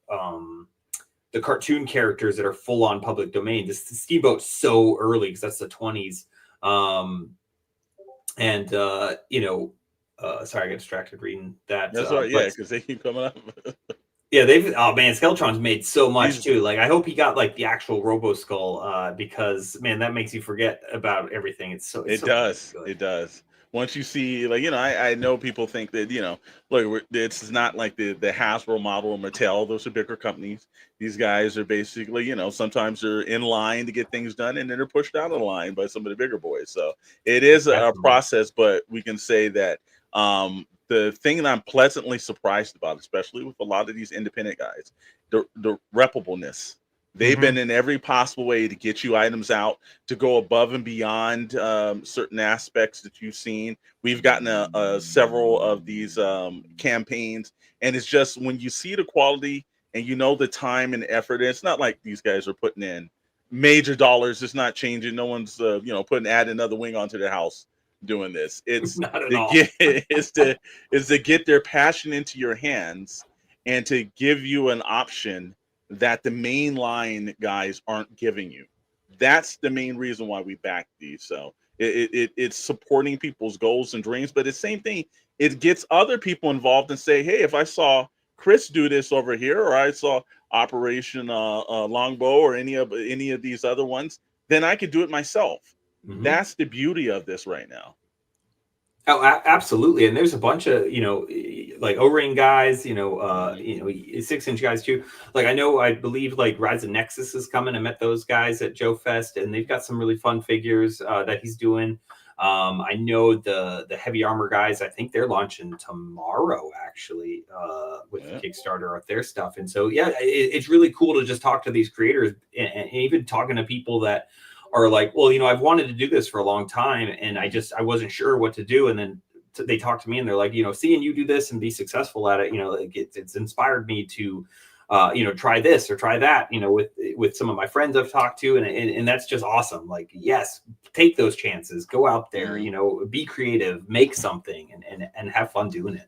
cartoon characters that are full on public domain. This Steamboat's so early because that's the 20s. Sorry, I got distracted reading that. That's right. Yeah, because they keep coming up. Yeah, oh man, Skeletron's made so much too. Like I hope he got like the actual Robo Skull because man, that makes you forget about everything. It does. It does. Once you see, like, I know people think that, look, it's not like the Hasbro model or Mattel. Those are bigger companies. These guys are basically, sometimes they're in line to get things done, and then they're pushed out of the line by some of the bigger boys. So it is a process, but we can say that the thing that I'm pleasantly surprised about, especially with a lot of these independent guys, the replicableness. They've been in every possible way to get you items out, to go above and beyond certain aspects that you've seen. We've gotten several of these campaigns, and it's just when you see the quality and the time and effort, and it's not like these guys are putting in major dollars. It's not changing. No one's add another wing onto their house doing this. It's to get their passion into your hands and to give you an option that the mainline guys aren't giving you. That's the main reason why we back these. So it's supporting people's goals and dreams, but the same thing, it gets other people involved and say, hey, if I saw Chris do this over here, or I saw Operation Longbow or any of these other ones, then I could do it myself. That's the beauty of this right now. Oh, absolutely. And there's a bunch of, like O-ring guys, 6-inch guys too. Like I believe like Rise of Nexus is coming. I met those guys at Joe Fest, and they've got some really fun figures that he's doing. I know the heavy armor guys, I think they're launching tomorrow actually with Kickstarter of their stuff. And so, yeah, it's really cool to just talk to these creators and even talking to people that are like, well, I've wanted to do this for a long time, and I wasn't sure what to do. And then they talk to me and they're like, seeing you do this and be successful at it, like it's inspired me to, try this or try that, with some of my friends I've talked to. And that's just awesome. Like, yes, take those chances, go out there, be creative, make something and have fun doing it.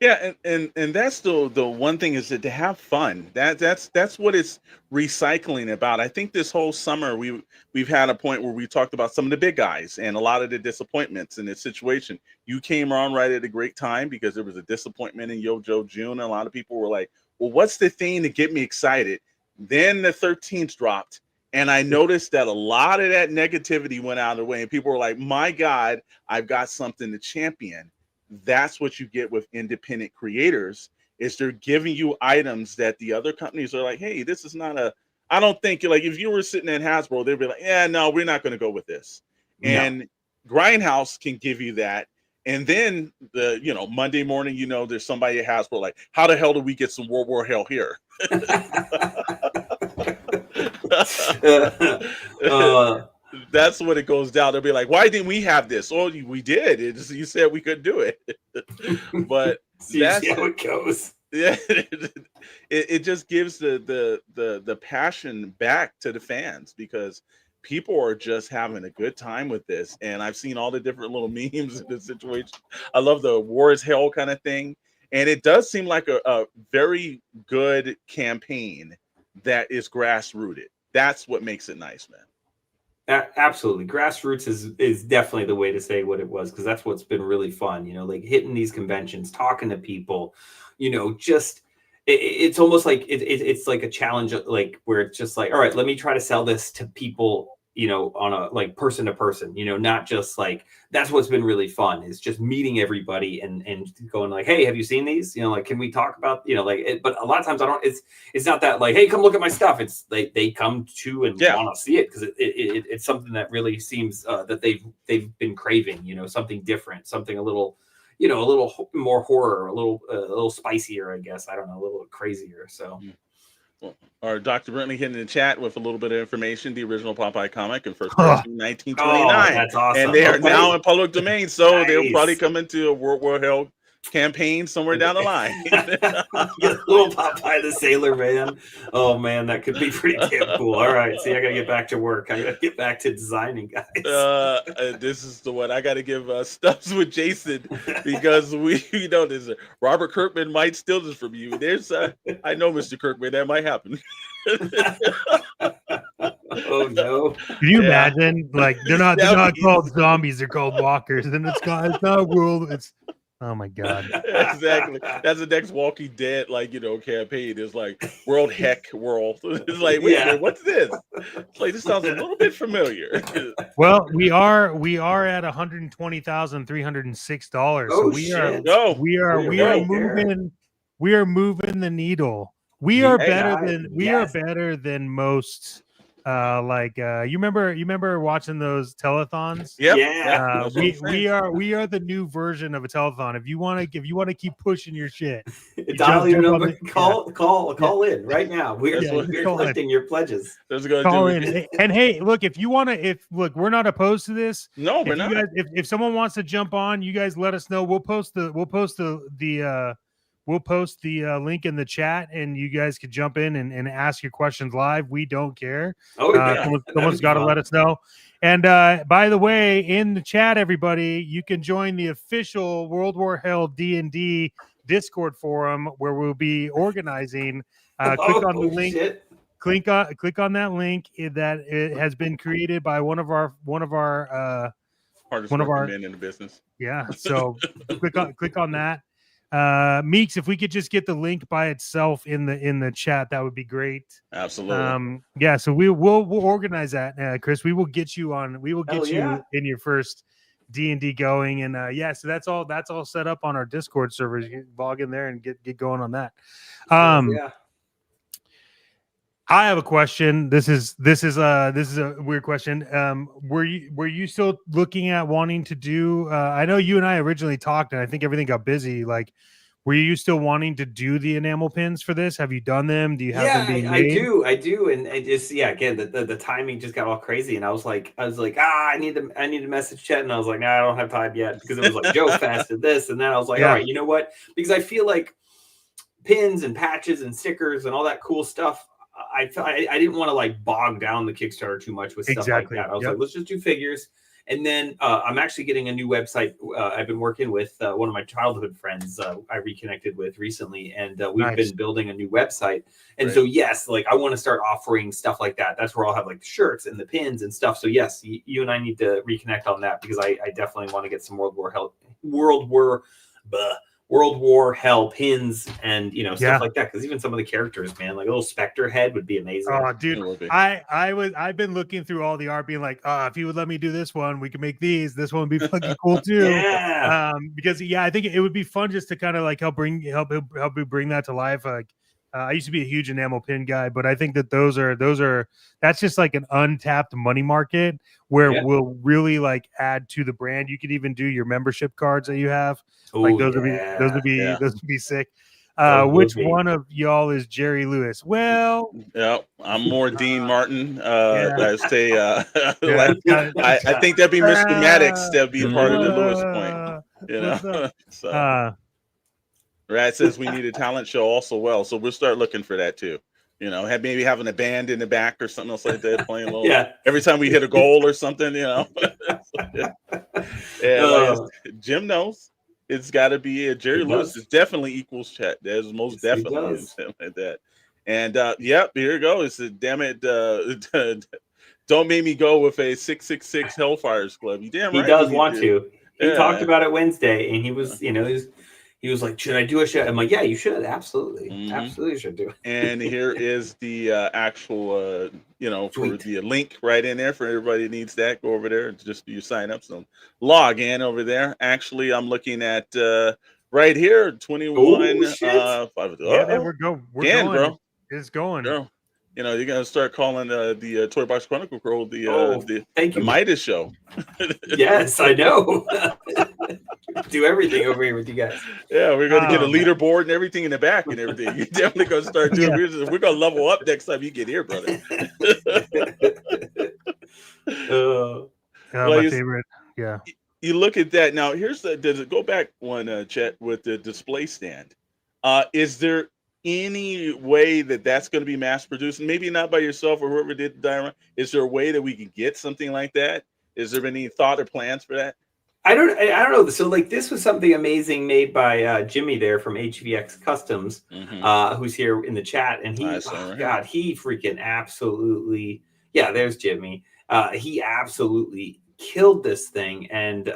Yeah, and that's the one thing, is that to have fun. That's what it's recycling about. I think this whole summer we've had a point where we talked about some of the big guys and a lot of the disappointments in this situation. You came on right at a great time because there was a disappointment in Yojo June, and a lot of people were like, well, what's the thing to get me excited? Then the 13th dropped, and I noticed that a lot of that negativity went out of the way, and people were like, my God, I've got something to champion. That's what you get with independent creators, is they're giving you items that the other companies are like, hey, this is not I don't think, like, if you were sitting at Hasbro, they'd be like, yeah, no, we're not going to go with this. No. And Grindhouse can give you that. And then Monday morning, there's somebody at Hasbro like, how the hell do we get some War Hell here? That's what it goes down. They'll be like, why didn't we have this? Oh, we did. You said we could do it. But that's how it goes. Yeah, it just gives the passion back to the fans, because people are just having a good time with this. And I've seen all the different little memes in this situation. I love the War is Hell kind of thing. And it does seem like a very good campaign that is grassrooted. That's what makes it nice, man. Absolutely. Grassroots is definitely the way to say what it was, because that's what's been really fun, like hitting these conventions, talking to people, just it's almost like it's like a challenge, like where it's just like, all right, let me try to sell this to people, on a like person to person, not just like, that's what's been really fun, is just meeting everybody and going like, hey, have you seen these? Like, can we talk about, but a lot of times it's not that like, hey, come look at my stuff. It's like they come to and want to see it because it's something that really seems that they've been craving, something different, something a little, you know, a little more horror, a little spicier, I guess. I don't know, a little crazier. So. Well, our Dr. Brentley hit in the chat with a little bit of information. The original Popeye comic in first person, 1929. That's awesome. And they are now in public domain, so they'll probably Nice. come into a War Hell campaign somewhere down the line. Little Popeye the Sailor Man. Oh man, that could be pretty damn cool. All right, see, I gotta get back to work. I gotta get back to designing, guys. This is the one I gotta give stuffs with Jason, because we know this. Robert Kirkman might steal this from you. There's I know, Mr. Kirkman, that might happen. Oh no! Can you imagine? Like they're not called zombies; they're called walkers. And it's not world. It's oh my god! Exactly. That's the next Walking Dead, like, you know, campaign. It's like World Heck World. It's like, wait a minute, what's this? It's like, this sounds a little bit familiar. Well, we are at $120,306. Oh, so we are moving the needle. We are better than most. You remember watching those telethons? Yep. Yeah. We are the new version of a telethon. If you want to keep pushing your shit, dial your number. Call in right now. We're collecting your pledges. Call in. And hey, look, if you want to, we're not opposed to this. No, we're not. If someone wants to jump on, you guys let us know. We'll post the link in the chat, and you guys could jump in and ask your questions live. We don't care. Oh, yeah. Someone's got to let us know. And by the way, in the chat, everybody, you can join the official World War Hell D&D Discord forum, where we'll be organizing. Click on the link. Shit. Click on that link that it has been created by one of our hardest men in the business. Yeah. So click on that. Meeks, if we could just get the link by itself in the chat, that would be great. Absolutely. Yeah, so we'll organize that, Chris. We will get you on. We will get you in your first D&D going, and so that's all set up on our Discord servers. You can log in there and get going on that. I have a question. This is a weird question. Were you still looking at wanting to do? I know you and I originally talked, and I think everything got busy. Like, were you still wanting to do the enamel pins for this? Have you done them? Do you have them being made? I do, and it just again the timing just got all crazy, and I was like I need to message Chet, and I was like, I don't have time yet, because it was like Joe Fast did this, and then I was like, all right, you know what? Because I feel like pins and patches and stickers and all that cool stuff, I didn't want to like bog down the Kickstarter too much with stuff like that. I was like, let's just do figures. And then I'm actually getting a new website. I've been working with one of my childhood friends I reconnected with recently, and we've been building a new website. And so, yes, like I want to start offering stuff like that. That's where I'll have like the shirts and the pins and stuff. So yes, you and I need to reconnect on that, because I definitely want to get some World War Hell pins and stuff like that, because even some of the characters, man, like a little Spectre head would be amazing. Oh, dude, I've been looking through all the art, being like, if you would let me do this one, we can make these. This one would be fucking cool too. Because I think it would be fun just to kind of like help bring that to life. Like, I used to be a huge enamel pin guy, but I think that that's just like an untapped money market where we'll really like add to the brand. You could even do your membership cards that you have. Like those would be sick. Which one of y'all is Jerry Lewis? Well, I'm more Dean Martin. I say, I think that'd be Mr. Maddox. That'd be a part of the Lewis point. So. Rad says we need a talent show also. Well, so we'll start looking for that too. Maybe having a band in the back or something else like that, playing a little. Every time we hit a goal or something, Jim knows it's got to be Jerry Lewis. Is definitely equals Chet. There's most definitely something like that. And here it goes. Damn it! Don't make me go with a 666 Hellfires Club. You damn right. He does want to. He talked about it Wednesday, and he was, he was like, should I do a show? I'm like, yeah, you should. Absolutely. Absolutely should do it. And here is the actual, for the link right in there for everybody that needs that. Go over there. Just do your sign up. So log in over there. Actually, I'm looking at right here, 21. We're going, bro. It's going. Girl. You're going to start calling the Toy Box Chronicles the Midas show. Yes, I know. Do everything over here with you guys. Yeah, we're gonna get a Oh, leaderboard and everything in the back and everything. You're definitely gonna start doing. We're gonna level up next time you get here, brother. Well, my favorite. Yeah. you look at that now. Here's the. Does it go back one, Chet, with the display stand? Is there any way that that's going to be mass produced? Maybe not by yourself or whoever did the diorama. Is there a way that we can get something like that? Is there any thought or plans for that? I don't know. So like this was something amazing made by Jimmy there from HVX Customs, who's here in the chat, and he God, he freaking absolutely, yeah, there's Jimmy. He absolutely killed this thing, and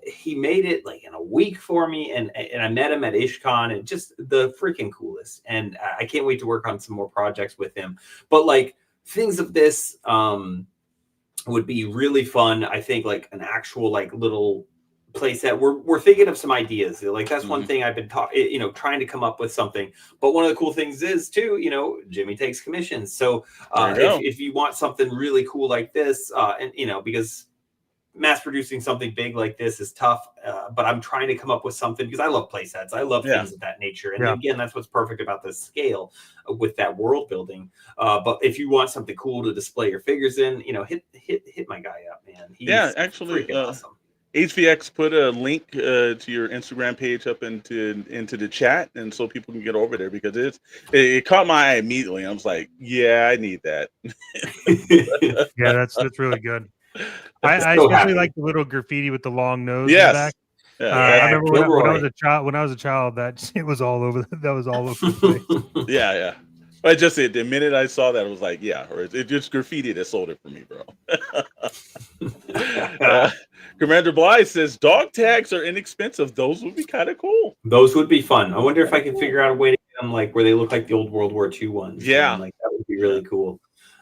he made it like in a week for me, and I met him at IshCon, and just the freaking coolest. And I can't wait to work on some more projects with him. But like things of this would be really fun. I think like an actual like little place that we're thinking of some ideas. Like that's one thing I've been trying to come up with something. But one of the cool things is too, Jimmy takes commissions. So if you want something really cool like this, and because mass producing something big like this is tough, but I'm trying to come up with something because I love play sets. I love things of that nature. And again, that's what's perfect about this scale with that world building. But if you want something cool to display your figures in, hit my guy up, man. He's actually awesome. HVX put a link to your Instagram page up into the chat, and so people can get over there because it caught my eye immediately. I was like, yeah, I need that. Yeah, that's really good. I especially like the little graffiti with the long nose in the back. I remember when I was a child, that it was all over. That was all over the place. Yeah. I just the minute I saw that, I was like, yeah, or it just graffiti that sold it for me, bro. Commander Blythe says dog tags are inexpensive. Those would be kind of cool. Those would be fun. I wonder if I can figure out a way to get them like where they look like the old World War II ones. Yeah, like that would be really cool.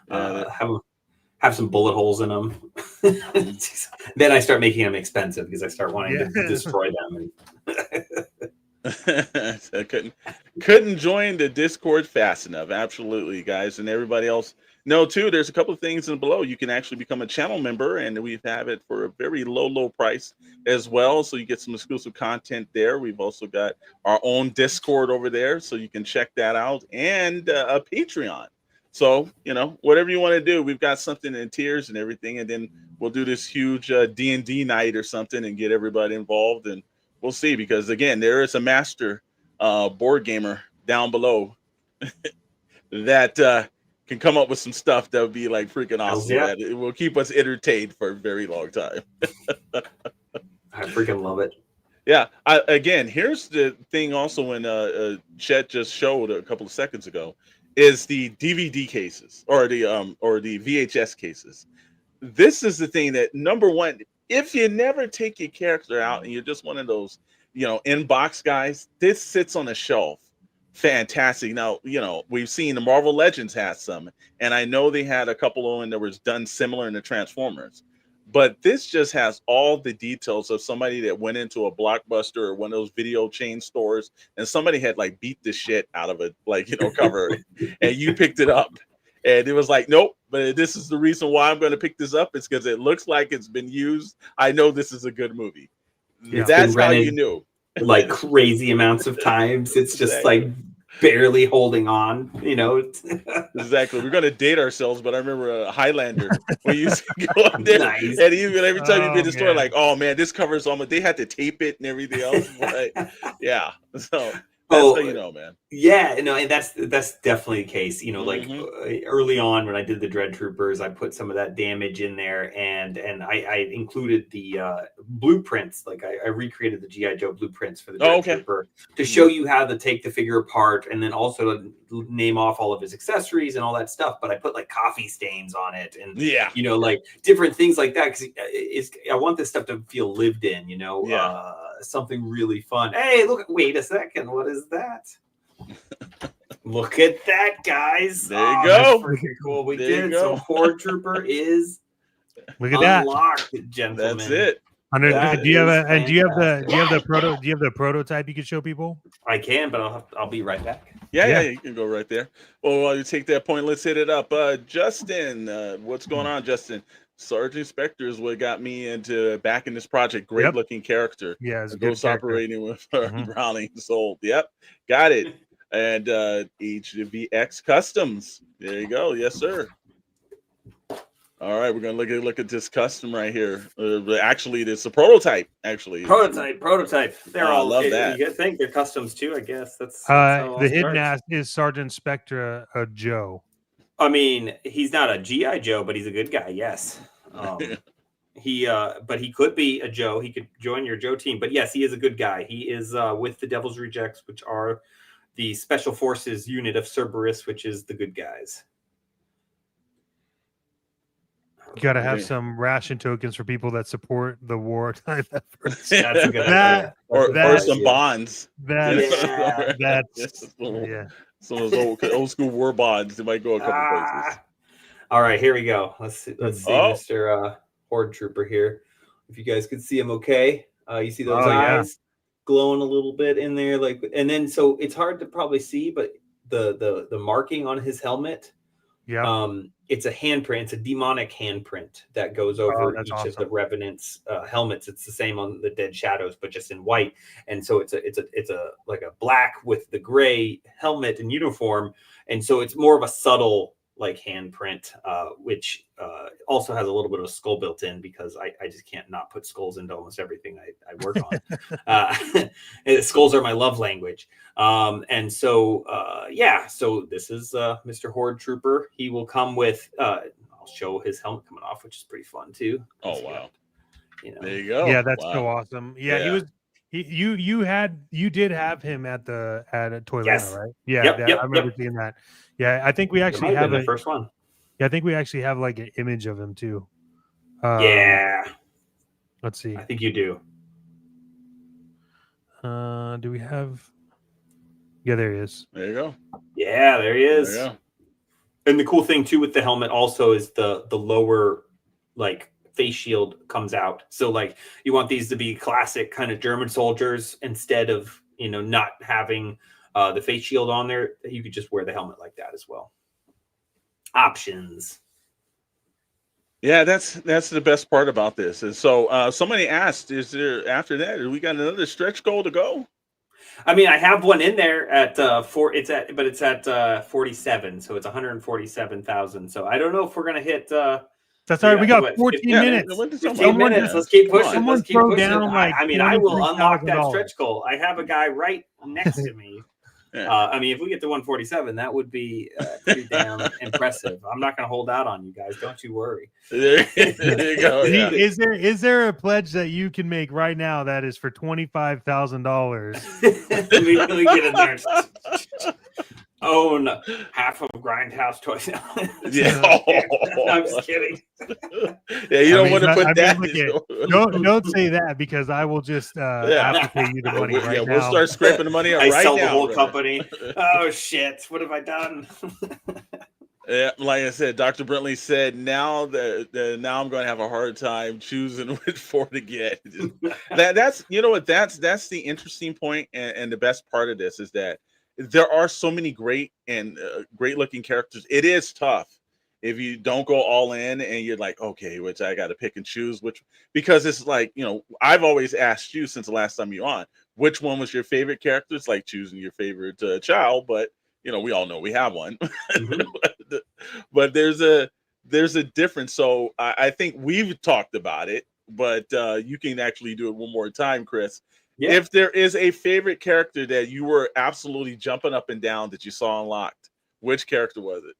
Have some bullet holes in them. Then I start making them expensive because I start wanting to destroy them. I couldn't join the Discord fast enough. Absolutely, guys, and everybody else. No, too. There's a couple of things in below. You can actually become a channel member, and we have it for a very low price as well. So you get some exclusive content there. We've also got our own Discord over there, so you can check that out, and a Patreon. So, whatever you want to do, we've got something in tiers and everything, and then we'll do this huge D&D night or something and get everybody involved, and we'll see, because, again, there is a master board gamer down below that can come up with some stuff that would be, like, freaking awesome. Yeah. It will keep us entertained for a very long time. I freaking love it. Yeah. Again, here's the thing also when Chet just showed a couple of seconds ago, is the DVD cases or the VHS cases. This is the thing that, number one, if you never take your character out and you're just one of those, in-box guys, this sits on a shelf. Fantastic. Now, we've seen the Marvel Legends has some, and I know they had a couple of them that was done similar in the Transformers. But this just has all the details of somebody that went into a Blockbuster or one of those video chain stores, and somebody had like beat the shit out of it, cover, and you picked it up, and it was like, nope. But this is the reason why I'm going to pick this up. It's because it looks like it's been used. I know this is a good movie. Yeah. That's how you knew. Like crazy amounts of times. It's just like barely holding on, Exactly. We're gonna date ourselves, but I remember Highlander. We used to go on there, and even every time you'd be in the store, like, oh man, this covers almost. They had to tape it and everything else. But, yeah. So that's how you know, man. Yeah, no, and that's definitely the case. Early on when I did the Dread Troopers, I put some of that damage in there, and I included the blueprints. Like I recreated the G.I. Joe blueprints for the Dread Trooper to show you how to take the figure apart, and then also to name off all of his accessories and all that stuff. But I put like coffee stains on it, and like different things like that, because I want this stuff to feel lived in. Something really fun. Hey, wait a second. What is that? Look at that, guys. There you go. That's freaking cool. We did it. So Horde Trooper is look at unlocked, gentlemen. That's it. Do you have the prototype you can show people? I can, but I'll be right back. Yeah, you can go right there. Well, while you take that point, let's hit it up. Justin, what's going on, Justin? Sergeant Spectre is what got me into backing this project. Great Yep. looking character. Yeah, it's a good Ghost character. operating with Mhm. Browning sold. Yep, got it. And HVX Customs. There you go. Yes, sir. All right, we're gonna look at this custom right here. Actually, it's a prototype. Actually, Prototype. They're I all. love that. You think they're customs too? I guess that's how The it hidden starts. ass is Sergeant Spectre, Joe. I mean, he's not a GI Joe, but he's a good guy. Yes. But he could be a Joe. He could join your Joe team. But yes, he is a good guy. He is with the Devil's Rejects, which are the Special Forces unit of Cerberus, which is the good guys. You got to have some ration tokens for people that support the war type efforts. That's a good That- idea. Or some bonds. That's yeah. Some of those old school war bonds. They might go a couple places. All right, here we go. Let's see, Oh. Mr. Horde Trooper here. If you guys could see him, okay. You see those Oh, yeah. eyes glowing a little bit in there, like, and then so it's hard to probably see, but the marking on his helmet. Yeah. It's a handprint. It's a demonic handprint that goes over each awesome. of the Revenant's helmets. It's the same on the Dead Shadows, but just in white. And so it's a like a black with the gray helmet and uniform. And so it's more of a subtle like handprint, which also has a little bit of a skull built in because I just can't not put skulls into almost everything I work on. Skulls are my love language. And so, so this is Mr. Horde Trooper. He will come with, I'll show his helmet coming off, which is pretty fun too. Oh, wow. There you go. Yeah, that's so wow. awesome. Yeah, he was. You did have him at a Toy Luna, right? Yeah, I remember seeing that. Yeah, I think we actually have the first one. Yeah, I think we actually have like an image of him too. Yeah. Let's see. I think you do. Do we have? Yeah, there he is. There you go. Yeah, there he is. There you go. And the cool thing too with the helmet also is the lower like face shield comes out. So like you want these to be classic kind of German soldiers instead of not having the face shield on there. You could just wear the helmet like that as well. Options. Yeah, that's the best part about this. And so somebody asked, is there after that, we got another stretch goal to go? I mean, I have one in there at it's at 47, so it's 147,000. So I don't know if we're gonna hit. That's all right. We got 14 minutes. 15 minutes. Let's keep pushing. Let's keep pushing. I mean, I will unlock that stretch goal. I have a guy right next to me. I mean, if we get to 147, that would be pretty damn impressive. I'm not going to hold out on you guys. Don't you worry. There you go. Yeah. Is there a pledge that you can make right now that is for $25,000? Let me get in there. Own half of Grindhouse Toys. Yeah. I'm just kidding. Yeah, you don't want to put that. Don't say that because I will just have to pay you the money right now. We'll start scraping the money up I right sell now. The whole company. Oh shit! What have I done? Yeah, like I said, Dr. Brentley said, now I'm going to have a hard time choosing which four to get. That's that's the interesting point, and the best part of this is that there are so many great looking characters. It is tough if you don't go all in and you're like, okay, which I got to pick and choose because it's like, I've always asked you since the last time you're on, which one was your favorite character? It's like choosing your favorite child, but we all know we have one. Mm-hmm. but there's a difference. So I think we've talked about it, but you can actually do it one more time, Chris. Yeah. If there is a favorite character that you were absolutely jumping up and down that you saw unlocked, which character was it?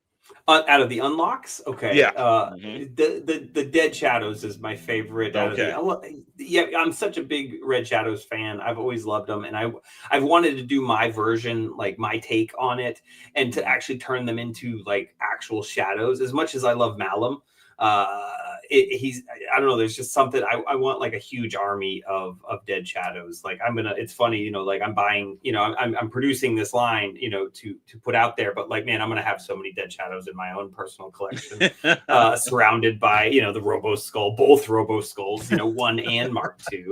Out of the unlocks, okay. Yeah, the Dead Shadows is my favorite. Okay. I'm such a big Red Shadows fan. I've always loved them, and I've wanted to do my version, like my take on it, and to actually turn them into like actual shadows. As much as I love Malum, I don't know, there's just something I want, like a huge army of Dead Shadows. Like it's funny, like I'm buying, I'm producing this line, to put out there, but like, man, I'm gonna have so many Dead Shadows in my own personal collection, surrounded by the Robo Skull, both Robo Skulls, 1 and Mark II,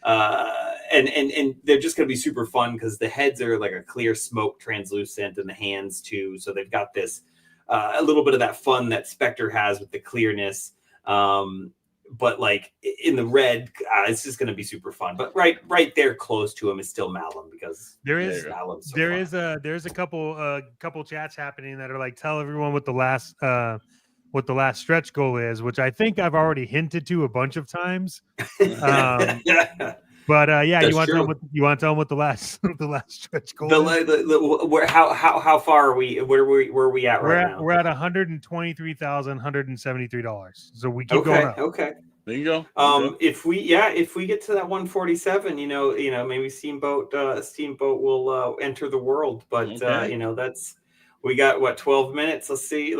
and they're just gonna be super fun because the heads are like a clear smoke translucent, and the hands too, so they've got this a little bit of that fun that Spectre has with the clearness. But like in the red, it's just going to be super fun. But right there, close to him is still Malum, because there's a couple chats happening that are like, tell everyone what the last stretch goal is, which I think I've already hinted to a bunch of times. But yeah, you want to tell them what the last stretch goal is? How far are we? Where are we at right now? We're at $123,173. So we keep going up. Okay. There you go. If we get to that 147, maybe Steamboat will enter the world. But we got 12 minutes. Let's see.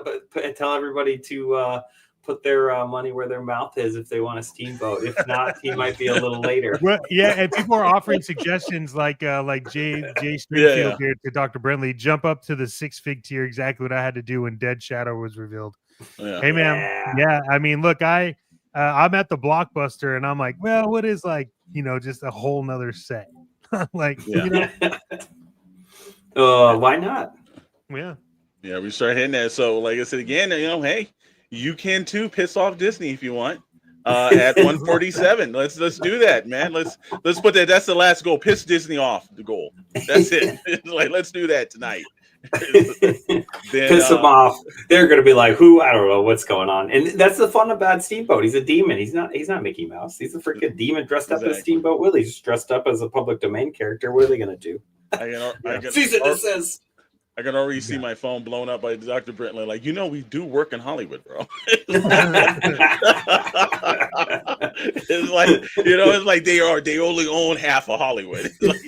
But tell everybody to put their money where their mouth is if they want a Steamboat. If not, he might be a little later. Well, yeah, and people are offering suggestions like Jay Stringfield here to Dr. Brentley. Jump up to the 6-fig tier, exactly what I had to do when Dead Shadow was revealed. Yeah. Hey man, yeah. I mean, look, I'm at the Blockbuster and I'm like, well, what is just a whole nother set? Why not? Yeah. Yeah, we start hitting that. So like I said again, hey, you can too piss off Disney if you want. At 147. Let's do that, man. Let's put that. That's the last goal. Piss Disney off, the goal. That's it. Like, let's do that tonight. Piss them off. They're gonna be like, who? I don't know what's going on. And that's the fun about Steamboat. He's a demon. He's not Mickey Mouse. He's a freaking demon dressed up as Steamboat Willie. He's dressed up as a public domain character. What are they gonna do? I can already see my phone blown up by Dr. Brentley. Like, we do work in Hollywood, bro. It's like they only own half of Hollywood. Like,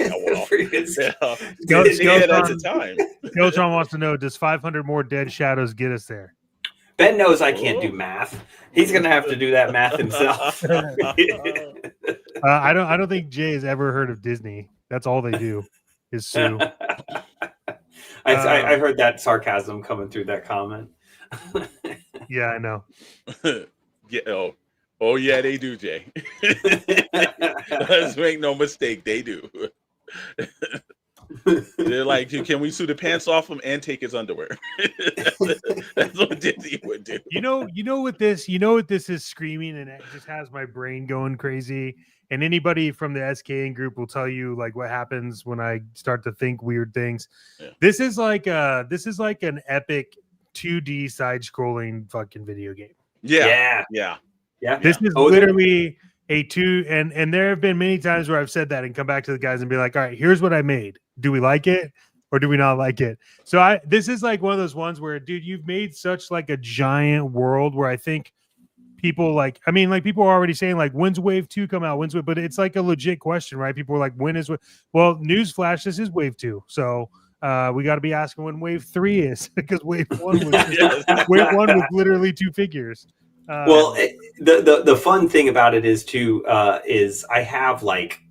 Skiltron wants to know, does 500 more Dead Shadows get us there? Ben knows I can't do math. He's gonna have to do that math himself. I don't think Jay has ever heard of Disney. That's all they do is sue. I heard that sarcasm coming through that comment. Yeah, I know. Yeah. Oh yeah, they do, Jay. Let's make no mistake, they do. They're like, can we sue the pants off him and take his underwear? That's what Disney would do. You know what this is screaming, and it just has my brain going crazy. And anybody from the SKN group will tell you like what happens when I start to think weird things. Yeah. This is like an epic 2D side-scrolling fucking video game. Yeah. This is literally a two, and there have been many times where I've said that and come back to the guys and be like, all right, here's what I made. Do we like it or do we not like it? So this is like one of those ones where, dude, you've made such like a giant world where I think people people are already saying like, when's Wave 2 come out? But it's like a legit question, right? People are like, when is well, newsflash, this is Wave 2. So we got to be asking when Wave 3 is, because Wave 1 was literally 2 figures. The fun thing about it is I have like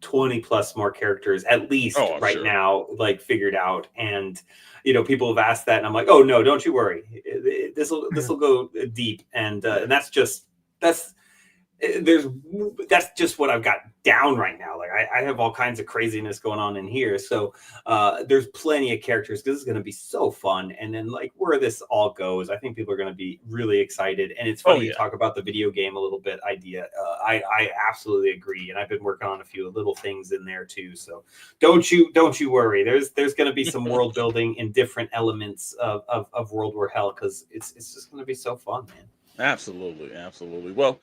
20 plus more characters at least now, like figured out. And people have asked that, and I'm like, oh no, don't you worry. This will go deep, and that's just what I've got down right now. Like I have all kinds of craziness going on in here, so there's plenty of characters. This is going to be so fun, and then like where this all goes, I think people are going to be really excited. And it's funny you talk about the video game a little bit idea. I absolutely agree, and I've been working on a few little things in there too. So don't you worry. There's going to be some world building in different elements of World War Hell, because it's just going to be so fun, man. Absolutely. Well,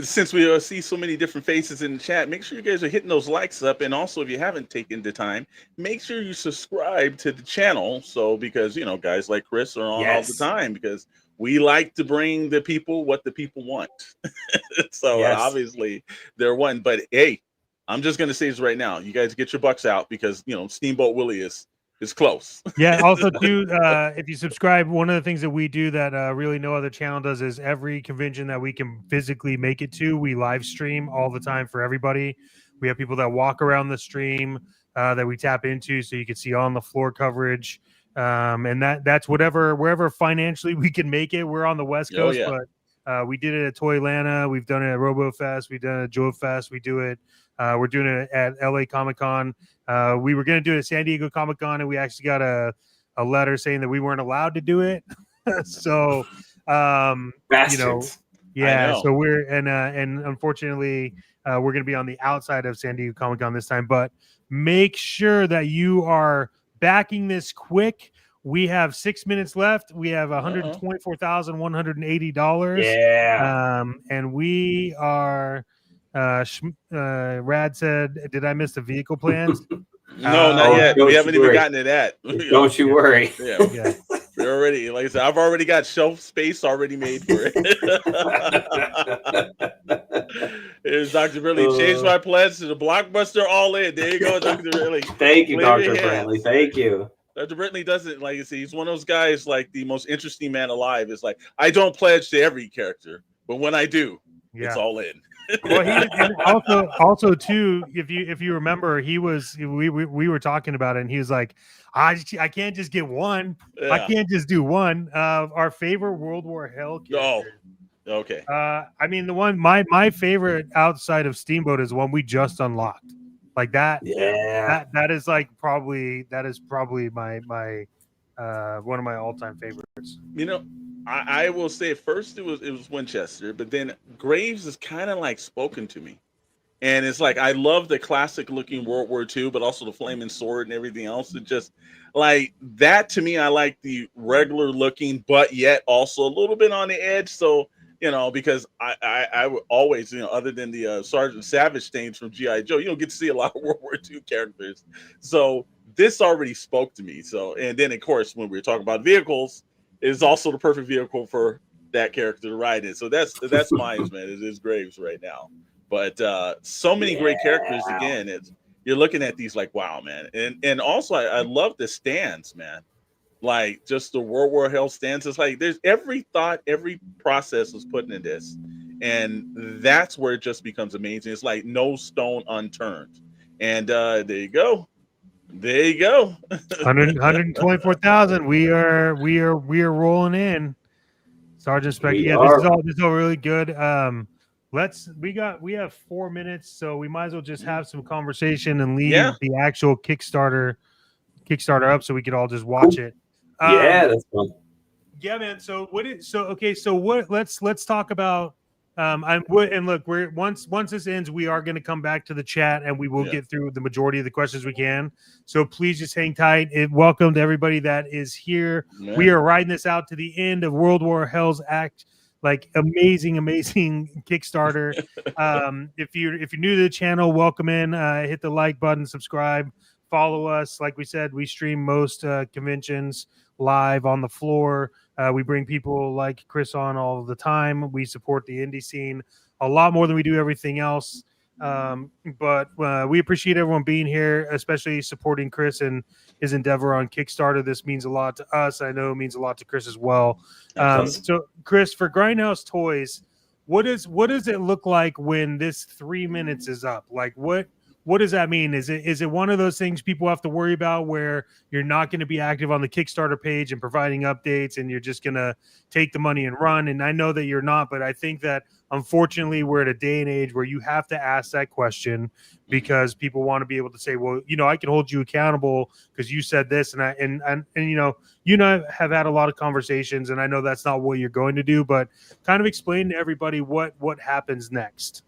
since we see so many different faces in the chat, make sure you guys are hitting those likes up. And also, if you haven't taken the time, make sure you subscribe to the channel. So, because, guys like Chris are on all the time, because we like to bring the people what the people want. So obviously they're one. But hey, I'm just going to say this right now. You guys get your bucks out, because, Steamboat Willie is close. Yeah. Also, too, if you subscribe, one of the things that we do that really no other channel does is every convention that we can physically make it to, we live stream all the time for everybody. We have people that walk around the stream that we tap into, so you can see on the floor coverage. And that's wherever financially we can make it. We're on the West Coast, but we did it at Toy Atlanta. We've done it at RoboFest. We've done it at Joe Fest. We do it. We're doing it at LA Comic Con. We were going to do it at San Diego Comic Con, and we actually got a letter saying that we weren't allowed to do it. So Bastards. Yeah, know. so we're and unfortunately we're going to be on the outside of San Diego Comic-Con this time, but make sure that you are backing this quick. We have 6 minutes left. We have $124,180. Yeah. And we are Rad said, did I miss the vehicle plans? No, not yet. We haven't even gotten to that. Don't you worry. Yeah. We're already, like I said, I've already got shelf space already made for it. Here's Dr. Brinley. Changed my plans to the Blockbuster all in. There you go, Dr. Brinley. Thank you, Dr. Brantley. Thank you. Dr. Brinley doesn't, like you see, he's one of those guys, like the most interesting man alive. Is like, I don't pledge to every character, but when I do, it's all in. Well, and also too, if you remember, we were talking about it, and he was like, I can't just get one. Yeah. I can't just do one. Our favorite World War Hell character. Oh, okay. I mean, the one my favorite outside of Steamboat is one we just unlocked. Like that. Yeah. That is probably my one of my all-time favorites. You know, I will say at first it was Winchester, but then Graves is kind of like spoken to me. And it's like, I love the classic looking World War II, but also the flaming sword and everything else. It just like that to me, I like the regular looking, but yet also a little bit on the edge. So, you know, because I would always, you know, other than the Sergeant Savage stains from G.I. Joe, you don't get to see a lot of World War II characters. So this already spoke to me. So, and then of course, when we were talking about vehicles, is also the perfect vehicle for that character to ride in. So that's mine, man. It is Graves right now. But so many great characters. Again, you're looking at these like, wow, man. And also I love the stands, man. Like just the World War Hell stands. It's like there's every thought, every process was put into this. And that's where it just becomes amazing. It's like no stone unturned. And there you go. There you go. 124,000. We are rolling in. Sergeant Spec. Yeah, this is all really good. We have 4 minutes, so we might as well just have some conversation and leave the actual Kickstarter up so we could all just watch it. That's fun. Yeah, man. So let's talk about and look, once this ends, we are going to come back to the chat and we will get through the majority of the questions we can. So please just hang tight. Welcome to everybody that is here. Yeah. We are riding this out to the end of World War Hell's like amazing Kickstarter. If you're new to the channel, welcome in. Hit the like button, subscribe, follow us. Like we said, we stream most conventions live on the floor. We bring people like Chris on all the time. We support the indie scene a lot more than we do everything else. But we appreciate everyone being here, especially supporting Chris and his endeavor on Kickstarter. This means a lot to us. I know it means a lot to Chris as well. So Chris, for Grindhouse Toys, what does it look like when this 3 minutes is up? Like what does that mean? Is it one of those things people have to worry about where you're not going to be active on the Kickstarter page and providing updates and you're just going to take the money and run? And I know that you're not, but I think that unfortunately we're at a day and age where you have to ask that question because people want to be able to say, well, you know, I can hold you accountable because you said this. And you know have had a lot of conversations, and I know that's not what you're going to do, but kind of explain to everybody what happens next.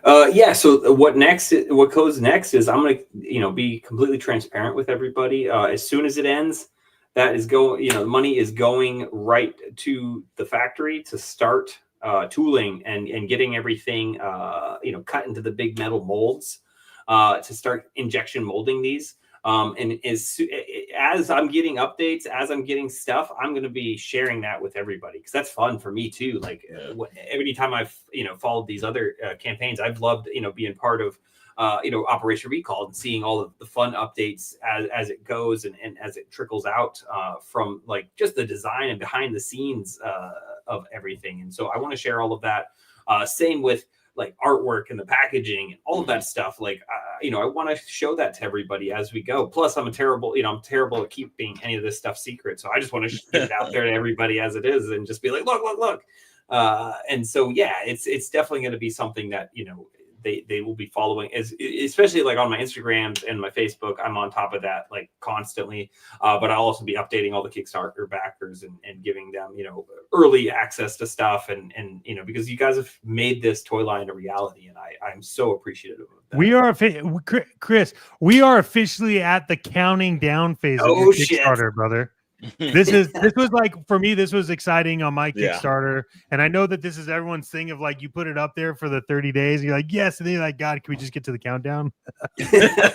So what goes next is I'm going to, be completely transparent with everybody. As soon as it ends, that is the money is going right to the factory to start tooling and getting everything, cut into the big metal molds to start injection molding these. And as I'm getting updates, as I'm getting stuff, I'm going to be sharing that with everybody because that's fun for me too. Like every time I've followed these other campaigns, I've loved being part of Operation Recall and seeing all of the fun updates as it goes and as it trickles out from like just the design and behind the scenes of everything. And so I want to share all of that. Same with like artwork and the packaging and all of that stuff. Like, I want to show that to everybody as we go. Plus I'm terrible at keeping any of this stuff secret. So I just want to get it out there to everybody as it is and just be like, look. And so, it's definitely going to be something that, they will be following, especially like on my Instagrams and my Facebook. I'm on top of that like constantly, but I'll also be updating all the Kickstarter backers and giving them, you know, early access to stuff, and you know, because you guys have made this toy line a reality, and I'm so appreciative of that. We are, Chris, we are officially at the counting down phase of your Kickstarter, brother. This was like, for me, this was exciting on my Kickstarter. And I know that this is everyone's thing of like, you put it up there for the 30 days. And you're like, yes. And then you're like, God, can we just get to the countdown?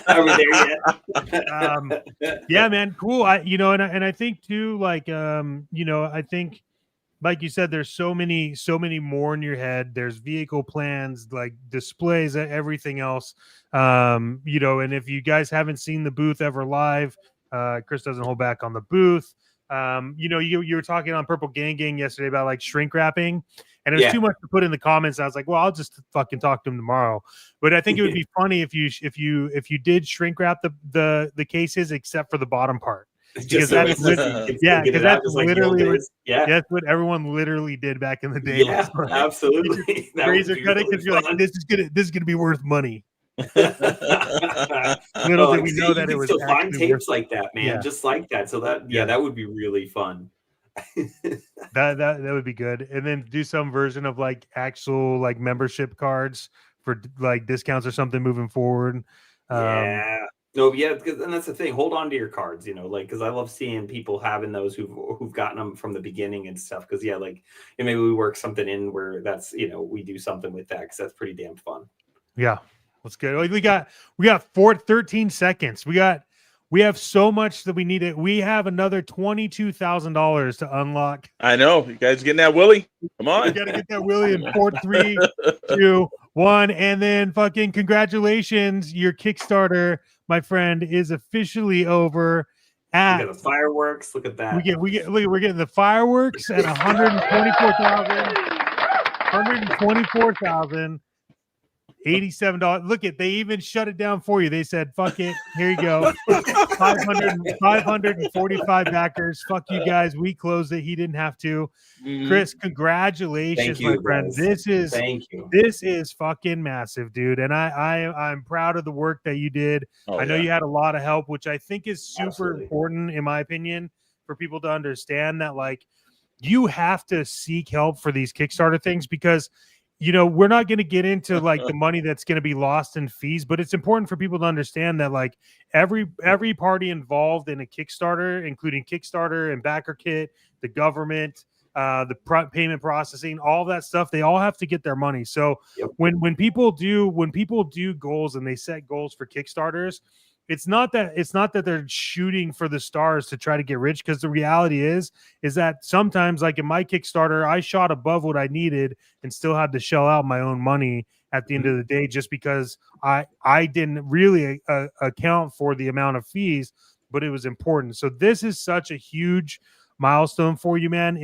Are we there yet? Yeah, man. Cool. And I think too, like, you know, I think, like you said, there's so many more in your head. There's vehicle plans, like displays, everything else. You know, and if you guys haven't seen the booth ever live, Chris doesn't hold back on the booth. You know, you were talking on Purple Gang yesterday about like shrink wrapping, and it was too much to put in the comments. I was like, well, I'll just fucking talk to him tomorrow. But I think it would be funny if you did shrink wrap the cases except for the bottom part. Because that's literally that's what everyone literally did back in the day. Yeah, absolutely. Razor cut it because you're like, this is gonna be worth money. Little did we know that it was still find tapes like that, man, just like that. So that would be really fun. that would be good. And then do some version of like actual like membership cards for like discounts or something moving forward. And that's the thing. Hold on to your cards, you know, like, because I love seeing people having those who've gotten them from the beginning and stuff. Because like, and maybe we work something in where that's, you know, we do something with that because that's pretty damn fun. Yeah, that's good. We got 13 seconds. We have so much that we need it. We have another $22,000 to unlock. I know. You guys getting that Willie? Come on. You gotta get that Willie in 4, 3, 2, 1, and then fucking congratulations, your Kickstarter, my friend, is officially over. At the fireworks. Look at that. We're getting the fireworks at 124,087. Look at, they even shut it down for you. They said, fuck it. Here you go. 545 backers. Fuck you guys. We closed it. He didn't have to. Chris, congratulations, my friend. This is fucking massive, dude. And I'm proud of the work that you did. I know you had a lot of help, which I think is super important, in my opinion, for people to understand that, like, you have to seek help for these Kickstarter things, because you know, we're not going to get into like the money that's going to be lost in fees, but it's important for people to understand that like every party involved in a Kickstarter, including Kickstarter and backer kit, the government, the payment processing, all that stuff, they all have to get their money. So when people do goals and they set goals for Kickstarters, it's not that they're shooting for the stars to try to get rich, because the reality is that sometimes, like in my Kickstarter, I shot above what I needed and still had to shell out my own money at the end of the day, just because I didn't really account for the amount of fees, but it was important. So this is such a huge milestone for you, man.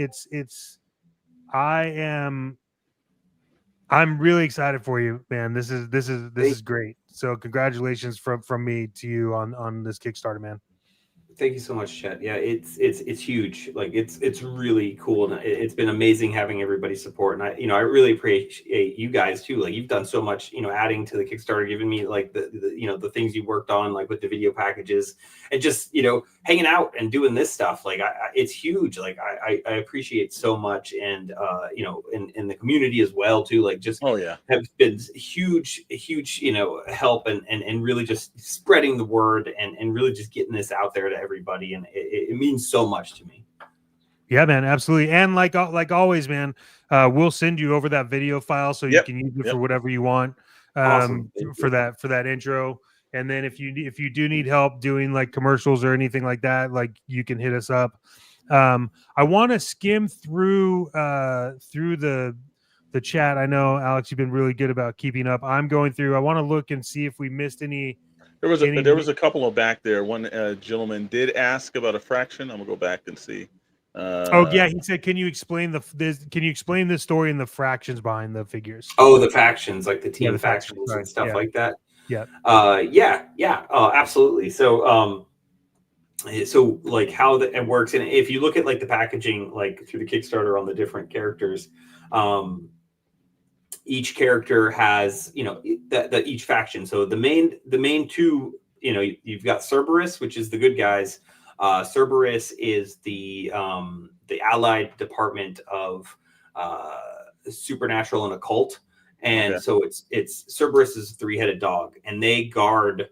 I'm really excited for you, man. This is great. So congratulations from me to you on this Kickstarter, man. Thank you so much, Chet. Yeah, it's huge. Like it's really cool, and it's been amazing having everybody's support. And I really appreciate you guys too. Like, you've done so much, adding to the Kickstarter, giving me like the things you worked on, like with the video packages, and just hanging out and doing this stuff. Like it's huge. Like I appreciate so much, and in the community as well too. Like just have been huge help and really just spreading the word and really just getting this out there to everybody, and it means so much to me. Yeah, man, absolutely. And like always, man, we'll send you over that video file so you can use it for whatever you want. Awesome. For that intro. And then if you do need help doing like commercials or anything like that, like, you can hit us up. I want to skim through the chat. I know, Alex, you've been really good about keeping up. I'm going through. I want to look and see if we missed any. There was a couple of back there. One gentleman did ask about a fraction. I'm gonna go back and see. He said, "Can you explain this story and the fractions behind the figures?" Oh, the factions, like the team factions and stuff like that. Yeah. Absolutely. So like how it works, and if you look at like the packaging, like through the Kickstarter on the different characters, each character has, you know, the each faction. So the main two, you know, you've got Cerberus, which is the good guys. Cerberus is the allied department of supernatural and occult, and so it's Cerberus is a three-headed dog, and they guard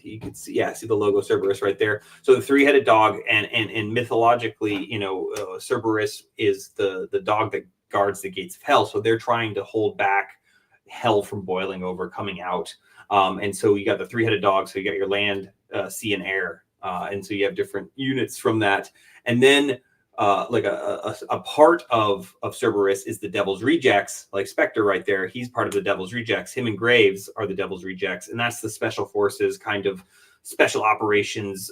you can see the logo Cerberus right there. So the three-headed dog, and mythologically, you know, Cerberus is the dog that guards the gates of hell. So they're trying to hold back hell from boiling over, coming out. And so you got the three-headed dog. So you got your land, sea, and air. And so you have different units from that. And then like a part of Cerberus is the Devil's Rejects, like Spectre right there. He's part of the Devil's Rejects. Him and Graves are the Devil's Rejects. And that's the special forces, kind of special operations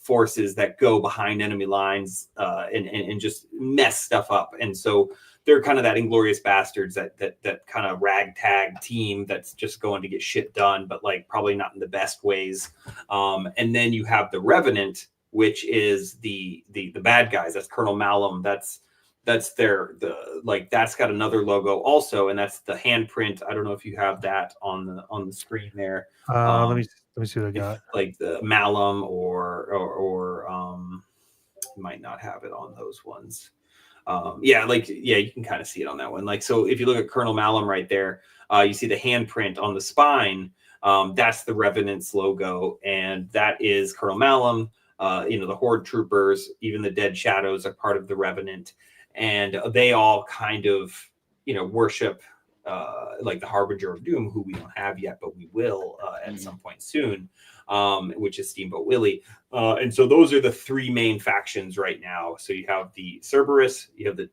forces that go behind enemy lines and just mess stuff up. And so they're kind of that Inglorious Bastards, that kind of ragtag team that's just going to get shit done, but like probably not in the best ways. And then you have the Revenant, which is the bad guys. That's Colonel Malum. That's that's got another logo also, and that's the handprint. I don't know if you have that on the screen there. Let me see what I got. Like the Malum or you might not have it on those ones. You can kind of see it on that one. Like, so if you look at Colonel Malum right there, you see the handprint on the spine. That's the Revenant's logo, and that is Colonel Malum. The Horde troopers, even the Dead Shadows are part of the Revenant, and they all kind of, worship like the Harbinger of Doom, who we don't have yet, but we will at some point soon, which is Steamboat Willie. And so those are the three main factions right now. So you have the Cerberus, you have the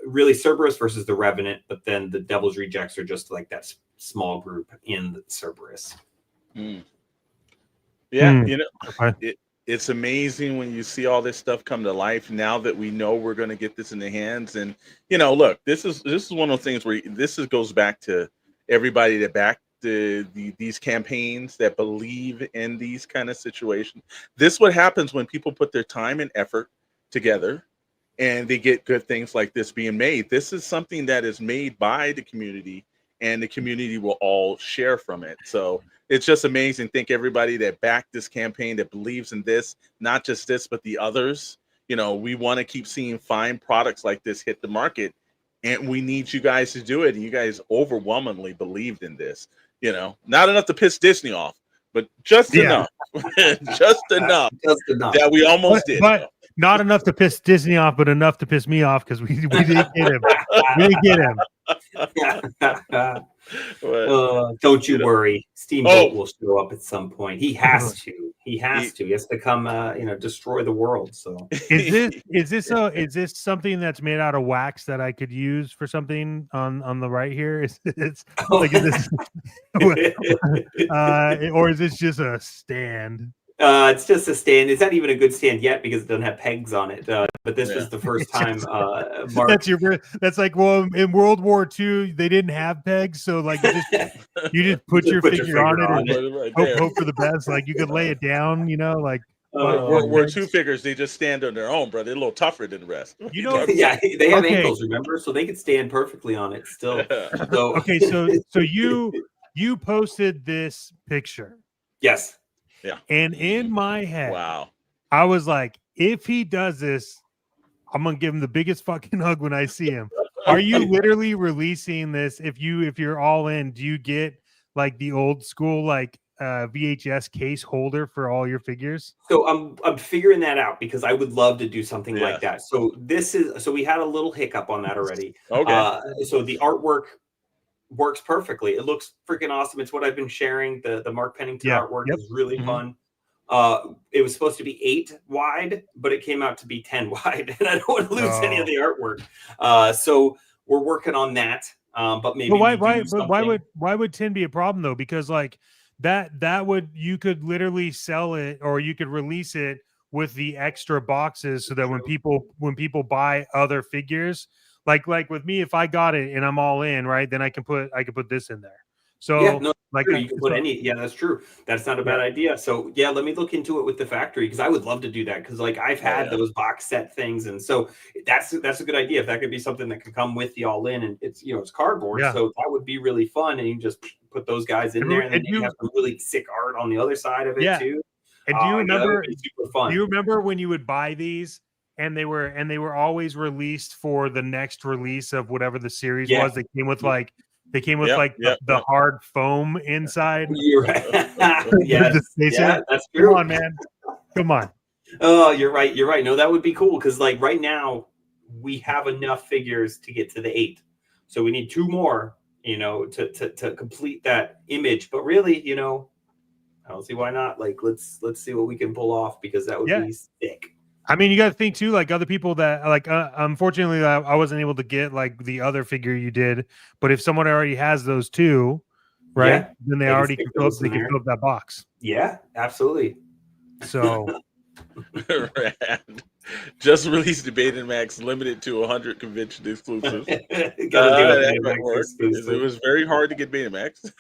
really Cerberus versus the Revenant, but then the Devil's Rejects are just like that small group in the Cerberus. It's amazing when you see all this stuff come to life now that we know we're going to get this in the hands. And, look, this is one of those things where goes back to everybody that backed these campaigns, that believe in these kind of situations. This is what happens when people put their time and effort together and they get good things like this being made. This is something that is made by the community, and the community will all share from it. So it's just amazing. Thank everybody that backed this campaign, that believes in this, not just this, but the others. We want to keep seeing fine products like this hit the market, and we need you guys to do it. And you guys overwhelmingly believed in this. Not enough to piss Disney off, but just enough, just enough that we almost did. But not enough to piss Disney off, but enough to piss me off, because we didn't get him. We didn't get him. Don't you worry. Steamboat will show up at some point. He has to. He has to come, destroy the world. So is this something that's made out of wax that I could use for something on the right here? Or is this just a stand? It's just a stand. It's not even a good stand yet because it doesn't have pegs on it. But this was the first time. That's like, well, in World War II they didn't have pegs, so like you just put your figure on it and hope for the best. Like you could lay it down, like. War II figures, they just stand on their own, bro. They're a little tougher than the rest. They have ankles, remember, so they could stand perfectly on it still. So okay, so you posted this picture. Yes. Yeah. And in my head, wow, I was like, if he does this, I'm gonna give him the biggest fucking hug when I see him. Are you literally releasing this? If you're all in, do you get like the old school like VHS case holder for all your figures? So I'm figuring that out, because I would love to do something like that. So we had a little hiccup on that already. Okay. So the artwork works perfectly. It looks freaking awesome. It's what I've been sharing. The Mark Pennington artwork is really fun. It was supposed to be 8 wide, but it came out to be 10 wide, and I don't want to lose any of the artwork. So we're working on that. But maybe why would 10 be a problem though? Because like that would, you could literally sell it, or you could release it with the extra boxes, so that when people buy other figures, like with me, if I got it and I'm all in, right, then I can put this in there. So Like true. You can put any. Yeah, that's true. That's not a bad idea. So yeah, let me look into it with the factory because I would love to do that because like I've had those box set things, and so that's a good idea. If that could be something that could come with the all in, and it's it's cardboard, so that would be really fun. And you can just put those guys in there, and then you have some really sick art on the other side of it too. And do you remember? Super fun. Do you remember when you would buy these? And they were always released for the next release of whatever the series was. They came with like the hard foam inside. You're right. That's true. Come on, man. Come on. Oh, you're right. You're right. No, that would be cool because like right now we have enough figures to get to the 8. So we need 2 more, to complete that image. But really, I don't see why not. Like let's see what we can pull off because that would be sick. I mean, you got to think too, like other people that like, unfortunately I wasn't able to get like the other figure you did, but if someone already has those 2, right, then they already can fill up that box. Yeah, absolutely. So just released the Betamax limited to 100 convention exclusives. It was very hard to get Betamax.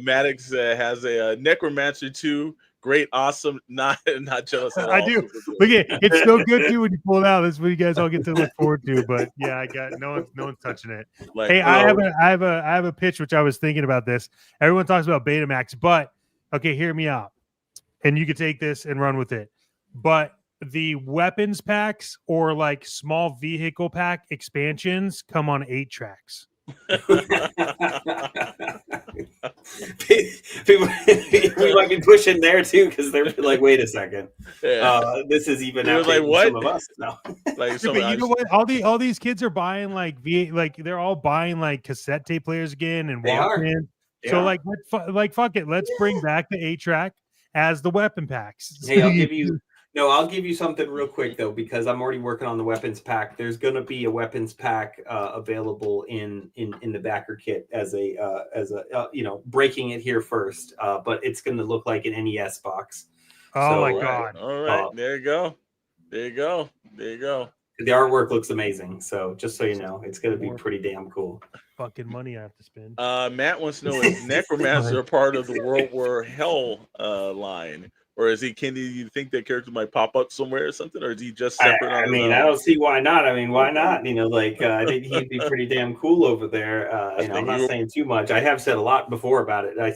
Maddox has a Necromancer 2. Great, awesome, not jealous at all. I do. Look at it's so good too when you pull it out. That's what you guys all get to look forward to. But yeah, I got no one's touching it. Like, hey, I have a pitch which I was thinking about this. Everyone talks about Betamax, but okay, hear me out. And you could take this and run with it. But the weapons packs or like small vehicle pack expansions come on 8 tracks. People we might be pushing there too because they're like, wait a second, this is even like what? Some of us now. Like, but you know what? All these kids are buying like they're all buying like cassette tape players again and Walkman. So like fuck it, let's bring back the 8-track as the weapon packs. Hey, I'll give you something real quick though, because I'm already working on the weapons pack. There's going to be a weapons pack available in the backer kit as a breaking it here first. But it's going to look like an NES box. Oh my God. All right. There you go. The artwork looks amazing. So just so you know, it's going to be pretty damn cool. Fucking money I have to spend. Matt wants to know, is Necromancer a part of the War Hell line? Or can you think that character might pop up somewhere or something? Or is he just separate? I don't see why not. I mean, why not? I think he'd be pretty damn cool over there. I'm not saying too much. I have said a lot before about it. I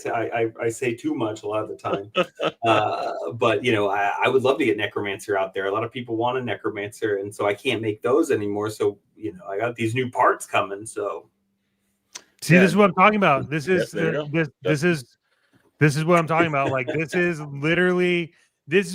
say too much a lot of the time. But I would love to get Necromancer out there. A lot of people want a Necromancer, and so I can't make those anymore. So I got these new parts coming. So see, this is what I'm talking about. This is what I'm talking about. Like this is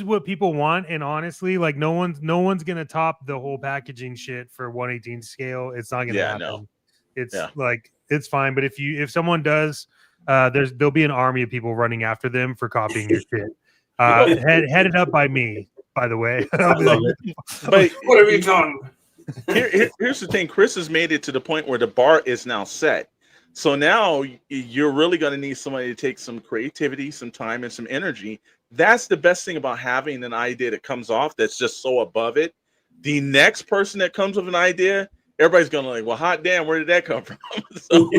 what people want, and honestly, like no one's gonna top the whole packaging shit for 1/18 scale. It's not gonna happen. No. It's like it's fine, but if someone does, there'll be an army of people running after them for copying your shit. Headed up by me, by the way. But what have you done? Here's the thing: Chris has made it to the point where the bar is now set. So now you're really going to need somebody to take some creativity, some time, and some energy. That's the best thing about having an idea that comes off that's just so above it. The next person that comes with an idea, everybody's going to like, well, hot damn, where did that come from? So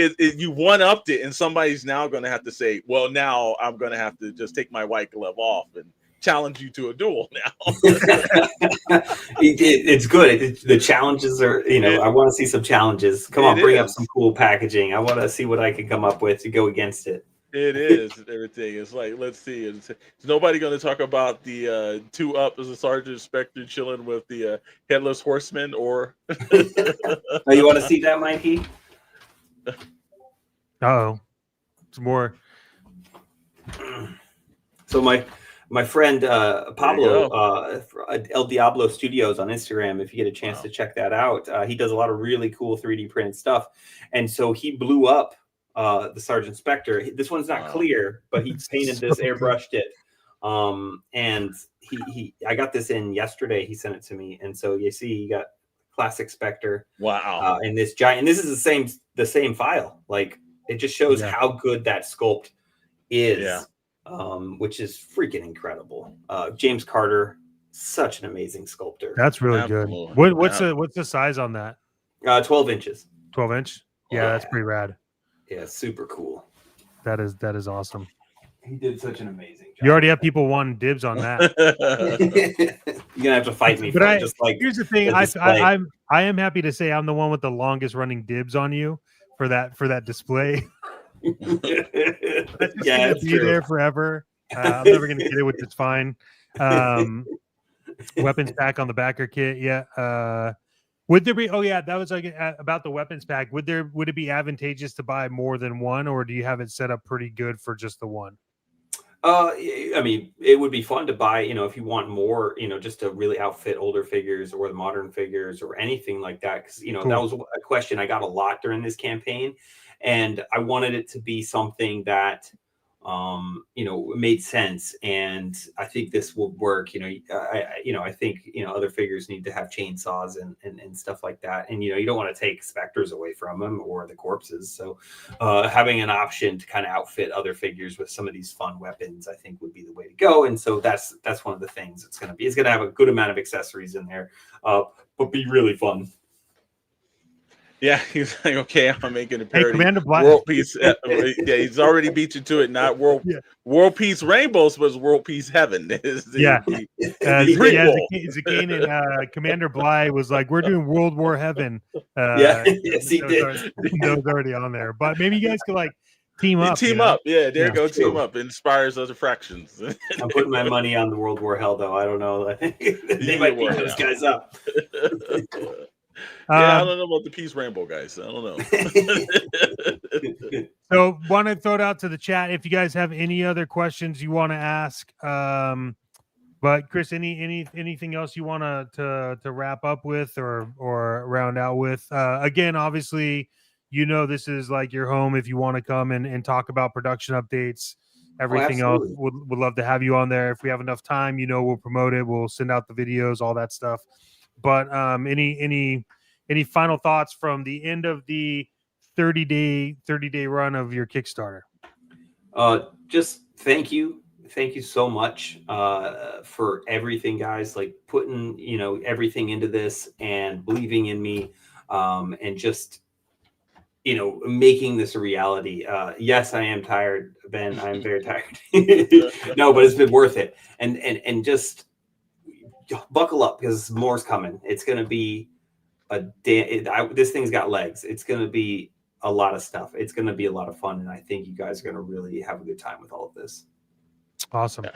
you one-upped it, and somebody's now going to have to say, well, now I'm going to have to just take my white glove off and challenge you to a duel now. It's good. The challenges are, I want to see some challenges. Come on, bring up some cool packaging. I want to see what I can come up with to go against it. It is everything. It's like, let's see. Is nobody going to talk about the 2 Up as a Sergeant Spectre chilling with the Headless Horseman? Or oh, you want to see that, Mikey? Oh, it's more. So my friend Pablo, El Diablo Studios on Instagram, if you get a chance to check that out, he does a lot of really cool 3D printed stuff. And so he blew up the Sergeant Spectre. This one's not clear, but he painted this, airbrushed it. And I got this in yesterday. He sent it to me. And so you see, you got classic Spectre. Wow. And this giant, and this is the same file. Like it just shows how good that sculpt is. Yeah. Which is freaking incredible. James Carter, such an amazing sculptor. That's really good. What's the size on that? 12 inches. 12 inch? Yeah, that's pretty rad. Yeah, super cool. That is awesome. He did such an amazing job. You already have people wanting dibs on that. You're gonna have to fight me But for it, just like here's the thing. the I am happy to say I'm the one with the longest running dibs on you for that display. That's just gonna be there forever. I'm never gonna get it, which is fine. Weapons pack on the backer kit. Yeah. Would there be? Oh yeah, that was like about the weapons pack. Would it be advantageous to buy more than one, or do you have it set up pretty good for just the one? I mean, it would be fun to buy, if you want more, just to really outfit older figures or the modern figures or anything like that. Because, Cool. That was a question I got a lot during this campaign. And I wanted it to be something that, made sense. And I think this will work. I think, other figures need to have chainsaws and stuff like that. And, you don't want to take specters away from them or the corpses. So having an option to kind of outfit other figures with some of these fun weapons, I think would be the way to go. And so that's one of the things it's going to be. It's going to have a good amount of accessories in there, but be really fun. Yeah, he's like, okay, I'm making a parody. Hey, Commander Black. World Peace. Yeah, he's already beat you to it. Not World Peace Rainbows, but World Peace Heaven. Zakane and Commander Bly was like, we're doing World War Heaven. Yes, he did. That was already on there. But maybe you guys could like team up. Team up. Yeah, there you go. Team up. Inspires other fractions. I'm putting my money on the World War Hell, though. I don't know. They might beat those guys up. Yeah, I don't know about the Peace Rainbow guys. I don't know. So, want to throw it out to the chat if you guys have any other questions you want to ask. But Chris, anything else you want to wrap up with or round out with? Again, obviously, this is like your home. If you want to come and talk about production updates, everything else, would love to have you on there. If we have enough time, we'll promote it. We'll send out the videos, all that stuff. But any final thoughts from the end of the 30-day run of your Kickstarter? Just thank you so much for everything, guys. Like putting everything into this and believing in me, and just making this a reality. Yes, I am tired, Ben. I'm very tired. No, but it's been worth it. And just buckle up because more's coming. It's going to be this thing's got legs. It's going to be a lot of stuff. It's going to be a lot of fun. And I think you guys are going to really have a good time with all of this. Awesome.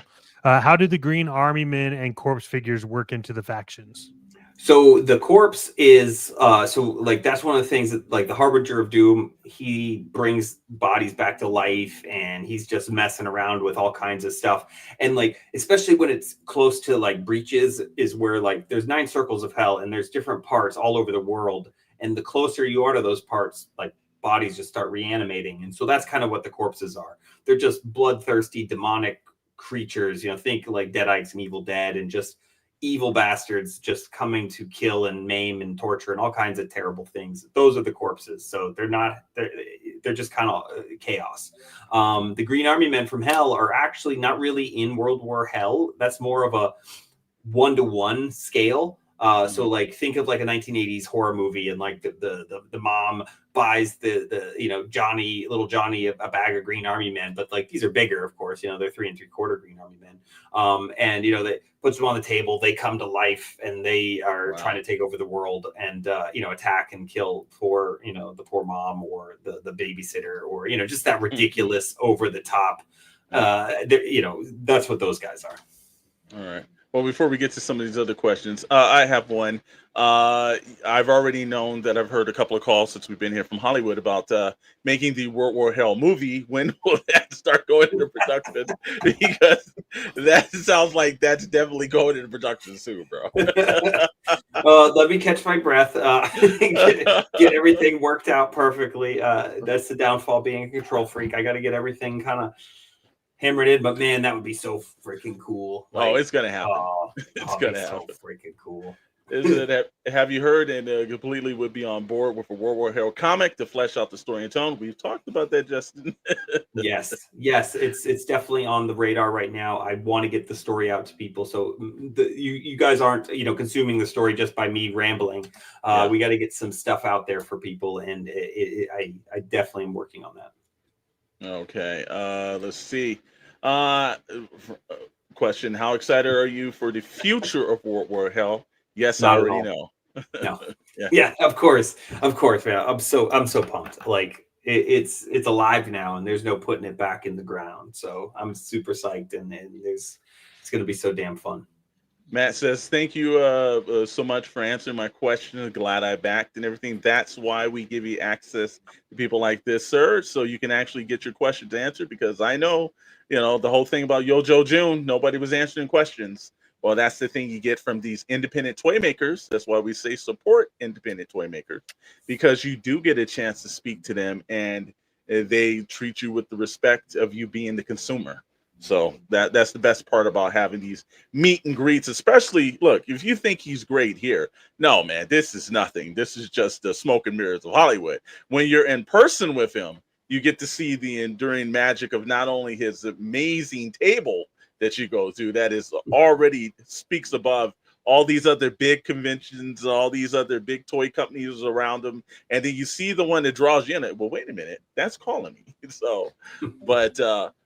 How did the Green Army Men and Corpse figures work into the factions? So the corpse is that's one of the things that, like, the Harbinger of Doom, he brings bodies back to life and he's just messing around with all kinds of stuff. And like, especially when it's close to like breaches is where like there's 9 circles of hell and there's different parts all over the world. And the closer you are to those parts, like bodies just start reanimating. And so that's kind of what the corpses are. They're just bloodthirsty, demonic creatures, think like Deadites and Evil Dead, and just evil bastards just coming to kill and maim and torture and all kinds of terrible things. Those are the corpses. So they're just kind of chaos. The Green Army Men from Hell are actually not really in World War Hell. That's more of a 1-to-1 scale. So like think of like a 1980s horror movie, and like the mom buys the little Johnny a bag of Green Army Men, but like these are bigger, of course, they're 3 3/4 Green Army Men. And they puts them on the table, they come to life and they are trying to take over the world and attack and kill for the poor mom or the babysitter, or just that ridiculous over the top. That's what those guys are. All right. Well, before we get to some of these other questions, I have one. I've already known that I've heard a couple of calls since we've been here from Hollywood about making the World War Hell movie. When will that start going into production? Because that sounds like that's definitely going into production soon, bro. Let me catch my breath. Get everything worked out perfectly. That's the downfall being a control freak. I got to get everything kind of hammered in, but man, that would be so freaking cool. Like, it's gonna happen. It's gonna happen. So freaking cool. Have you heard and completely would be on board with a World War Hell comic to flesh out the story and tone? We've talked about that, Justin. Yes, it's definitely on the radar right now. I want to get the story out to people, so you guys aren't consuming the story just by me rambling. We got to get some stuff out there for people, and I definitely am working on that. Okay, let's see. Question: how excited are you for the future of World War Hell? Yes, Not I at already all. know. No. Yeah. Yeah, of course, man. I'm so pumped. Like it's alive now, and there's no putting it back in the ground. So I'm super psyched, and it's gonna be so damn fun. Matt says, thank you so much for answering my question. Glad I backed and everything. That's why we give you access to people like this, sir, so you can actually get your questions answered, because I know, the whole thing about Yo Joe June, nobody was answering questions. Well, that's the thing you get from these independent toy makers. That's why we say support independent toy makers, because you do get a chance to speak to them, and they treat you with the respect of you being the consumer. So that's the best part about having these meet and greets, especially, look, if you think he's great here, no, man, this is nothing. This is just the smoke and mirrors of Hollywood. When you're in person with him, you get to see the enduring magic of not only his amazing table that you go to, that is already speaks above all these other big conventions, all these other big toy companies around them. And then you see the one that draws you in it. Well, wait a minute, that's calling me. So, but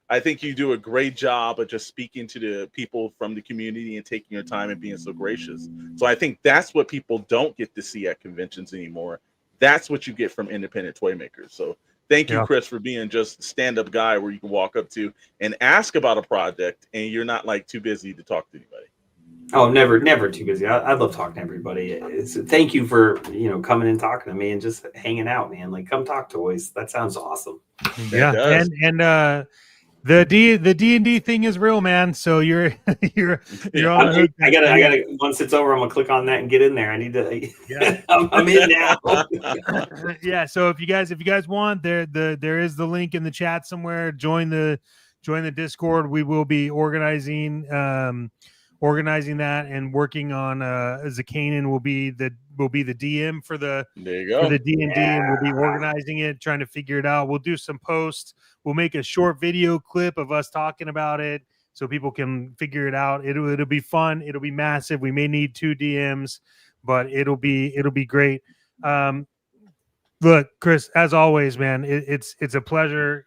I think you do a great job of just speaking to the people from the community and taking your time and being so gracious. So I think that's what people don't get to see at conventions anymore. That's what you get from independent toy makers. So thank you, Chris, for being just a stand-up guy where you can walk up to and ask about a project, and you're not like too busy to talk to anybody. Oh, never too busy. I love talking to everybody. Thank you for coming and talking to me and just hanging out, man. Like, come talk toys. That sounds awesome. Yeah, and the D&D thing is real, man. So you're on. I gotta. Once it's over, I'm gonna click on that and get in there. I need to. Yeah, I'm in now. Yeah. So if you guys want, there is the link in the chat somewhere. Join the Discord. We will be organizing that and working on. Zakanin will be the DM for the D&D, and we'll be organizing it, trying to figure it out. We'll do some posts. We'll make a short video clip of us talking about it so people can figure it out. It'll be fun. It'll be massive. We may need 2 DMs, but it'll be great. Look, Chris, as always, man, it's a pleasure.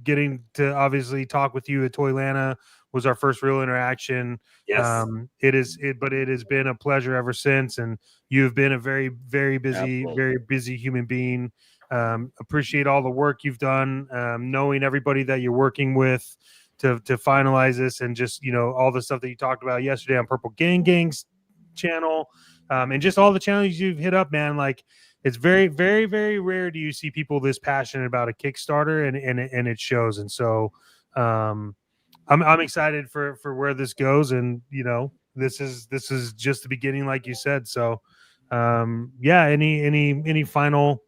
Getting to obviously talk with you at Toylanta was our first real interaction. Yes. It has been a pleasure ever since, and you've been a very, very busy, very busy human being. Appreciate all the work you've done, knowing everybody that you're working with to finalize this, and just all the stuff that you talked about yesterday on Purple Gang's channel, and just all the challenges you've hit up, man. Like, it's very, very, very rare do you see people this passionate about a Kickstarter, and it shows. And so I'm excited for where this goes, and this is just the beginning, like you said. So any final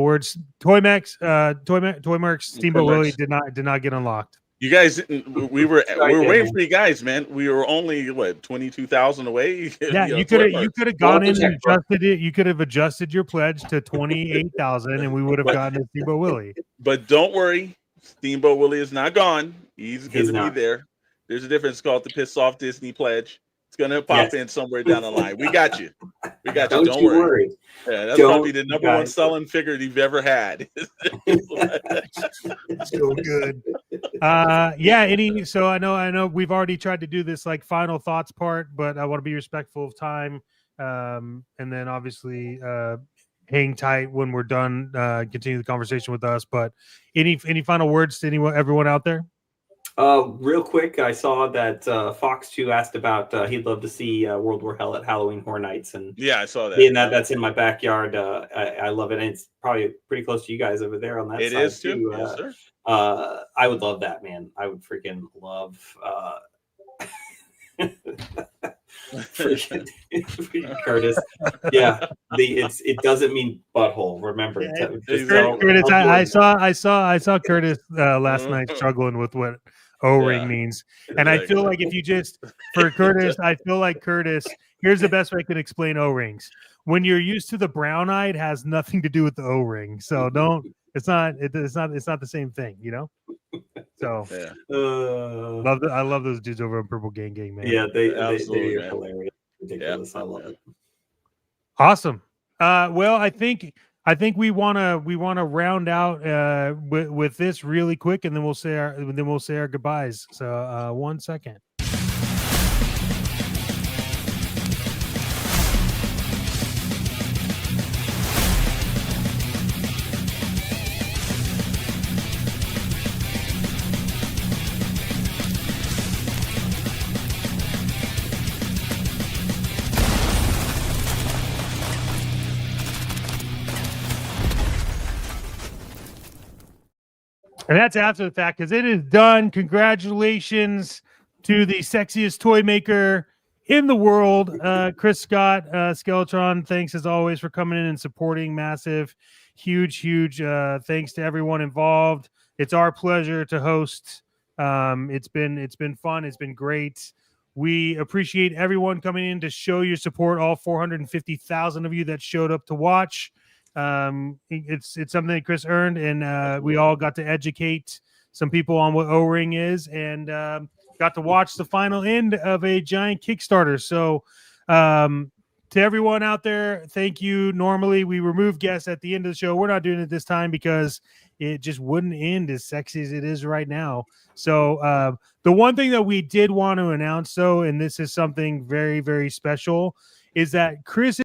words? Toymerks, Steamboat Willie did not get unlocked. You guys, we were waiting for you guys, man. We were only 22,000 away. Yeah, you could have gone in and adjusted it. You could have adjusted your pledge to 28,000, and we would have gotten a Steamboat Willie. But don't worry, Steamboat Willie is not gone. He's going to be there. There's a difference called the Piss Off Disney pledge. It's going to pop in somewhere down the line. We got you. Don't worry. Yeah, that's probably the number one selling figure you've ever had. So good. So I know we've already tried to do this like final thoughts part, but I want to be respectful of time. And then obviously hang tight when we're done, continue the conversation with us. But any final words to everyone out there? Real quick, I saw that Fox 2 asked about he'd love to see World War Hell at Halloween Horror Nights, and yeah, I saw that. And that's in my backyard. I love it, and it's probably pretty close to you guys over there on that side. It is too. Yes, sir. I would love that, man. I would freaking love. Curtis, yeah. It doesn't mean butthole. Remember, Curtis. I saw Curtis last night struggling with what O-ring Yeah. means. And I feel like if you just, for Curtis, I feel like Curtis, here's the best way I can explain O-rings. When you're used to the brown eye, it has nothing to do with the O-ring. So it's not the same thing, you know? So Yeah. I love those dudes over on Purple Gang, man. Yeah, they are man. hilarious. Ridiculous. Yeah, I love it. Awesome. Well, I think we wanna round out with this really quick, and then we'll say our goodbyes. So 1 second. And that's after the fact, because it is done. Congratulations to the sexiest toy maker in the world, Chris Scott, Skeletron. Thanks as always for coming in and supporting. Massive, huge thanks to everyone involved. It's our pleasure to host. It's been fun. It's been great. We appreciate everyone coming in to show your support. All 450,000 of you that showed up to watch. It's something that Chris earned, and we all got to educate some people on what O-ring is, and got to watch the final end of a giant Kickstarter. So to everyone out there, thank you. Normally we remove guests at the end of the show. We're not doing it this time because it just wouldn't end as sexy as it is right now. So the one thing that we did want to announce, though, and this is something very, very special, is that Chris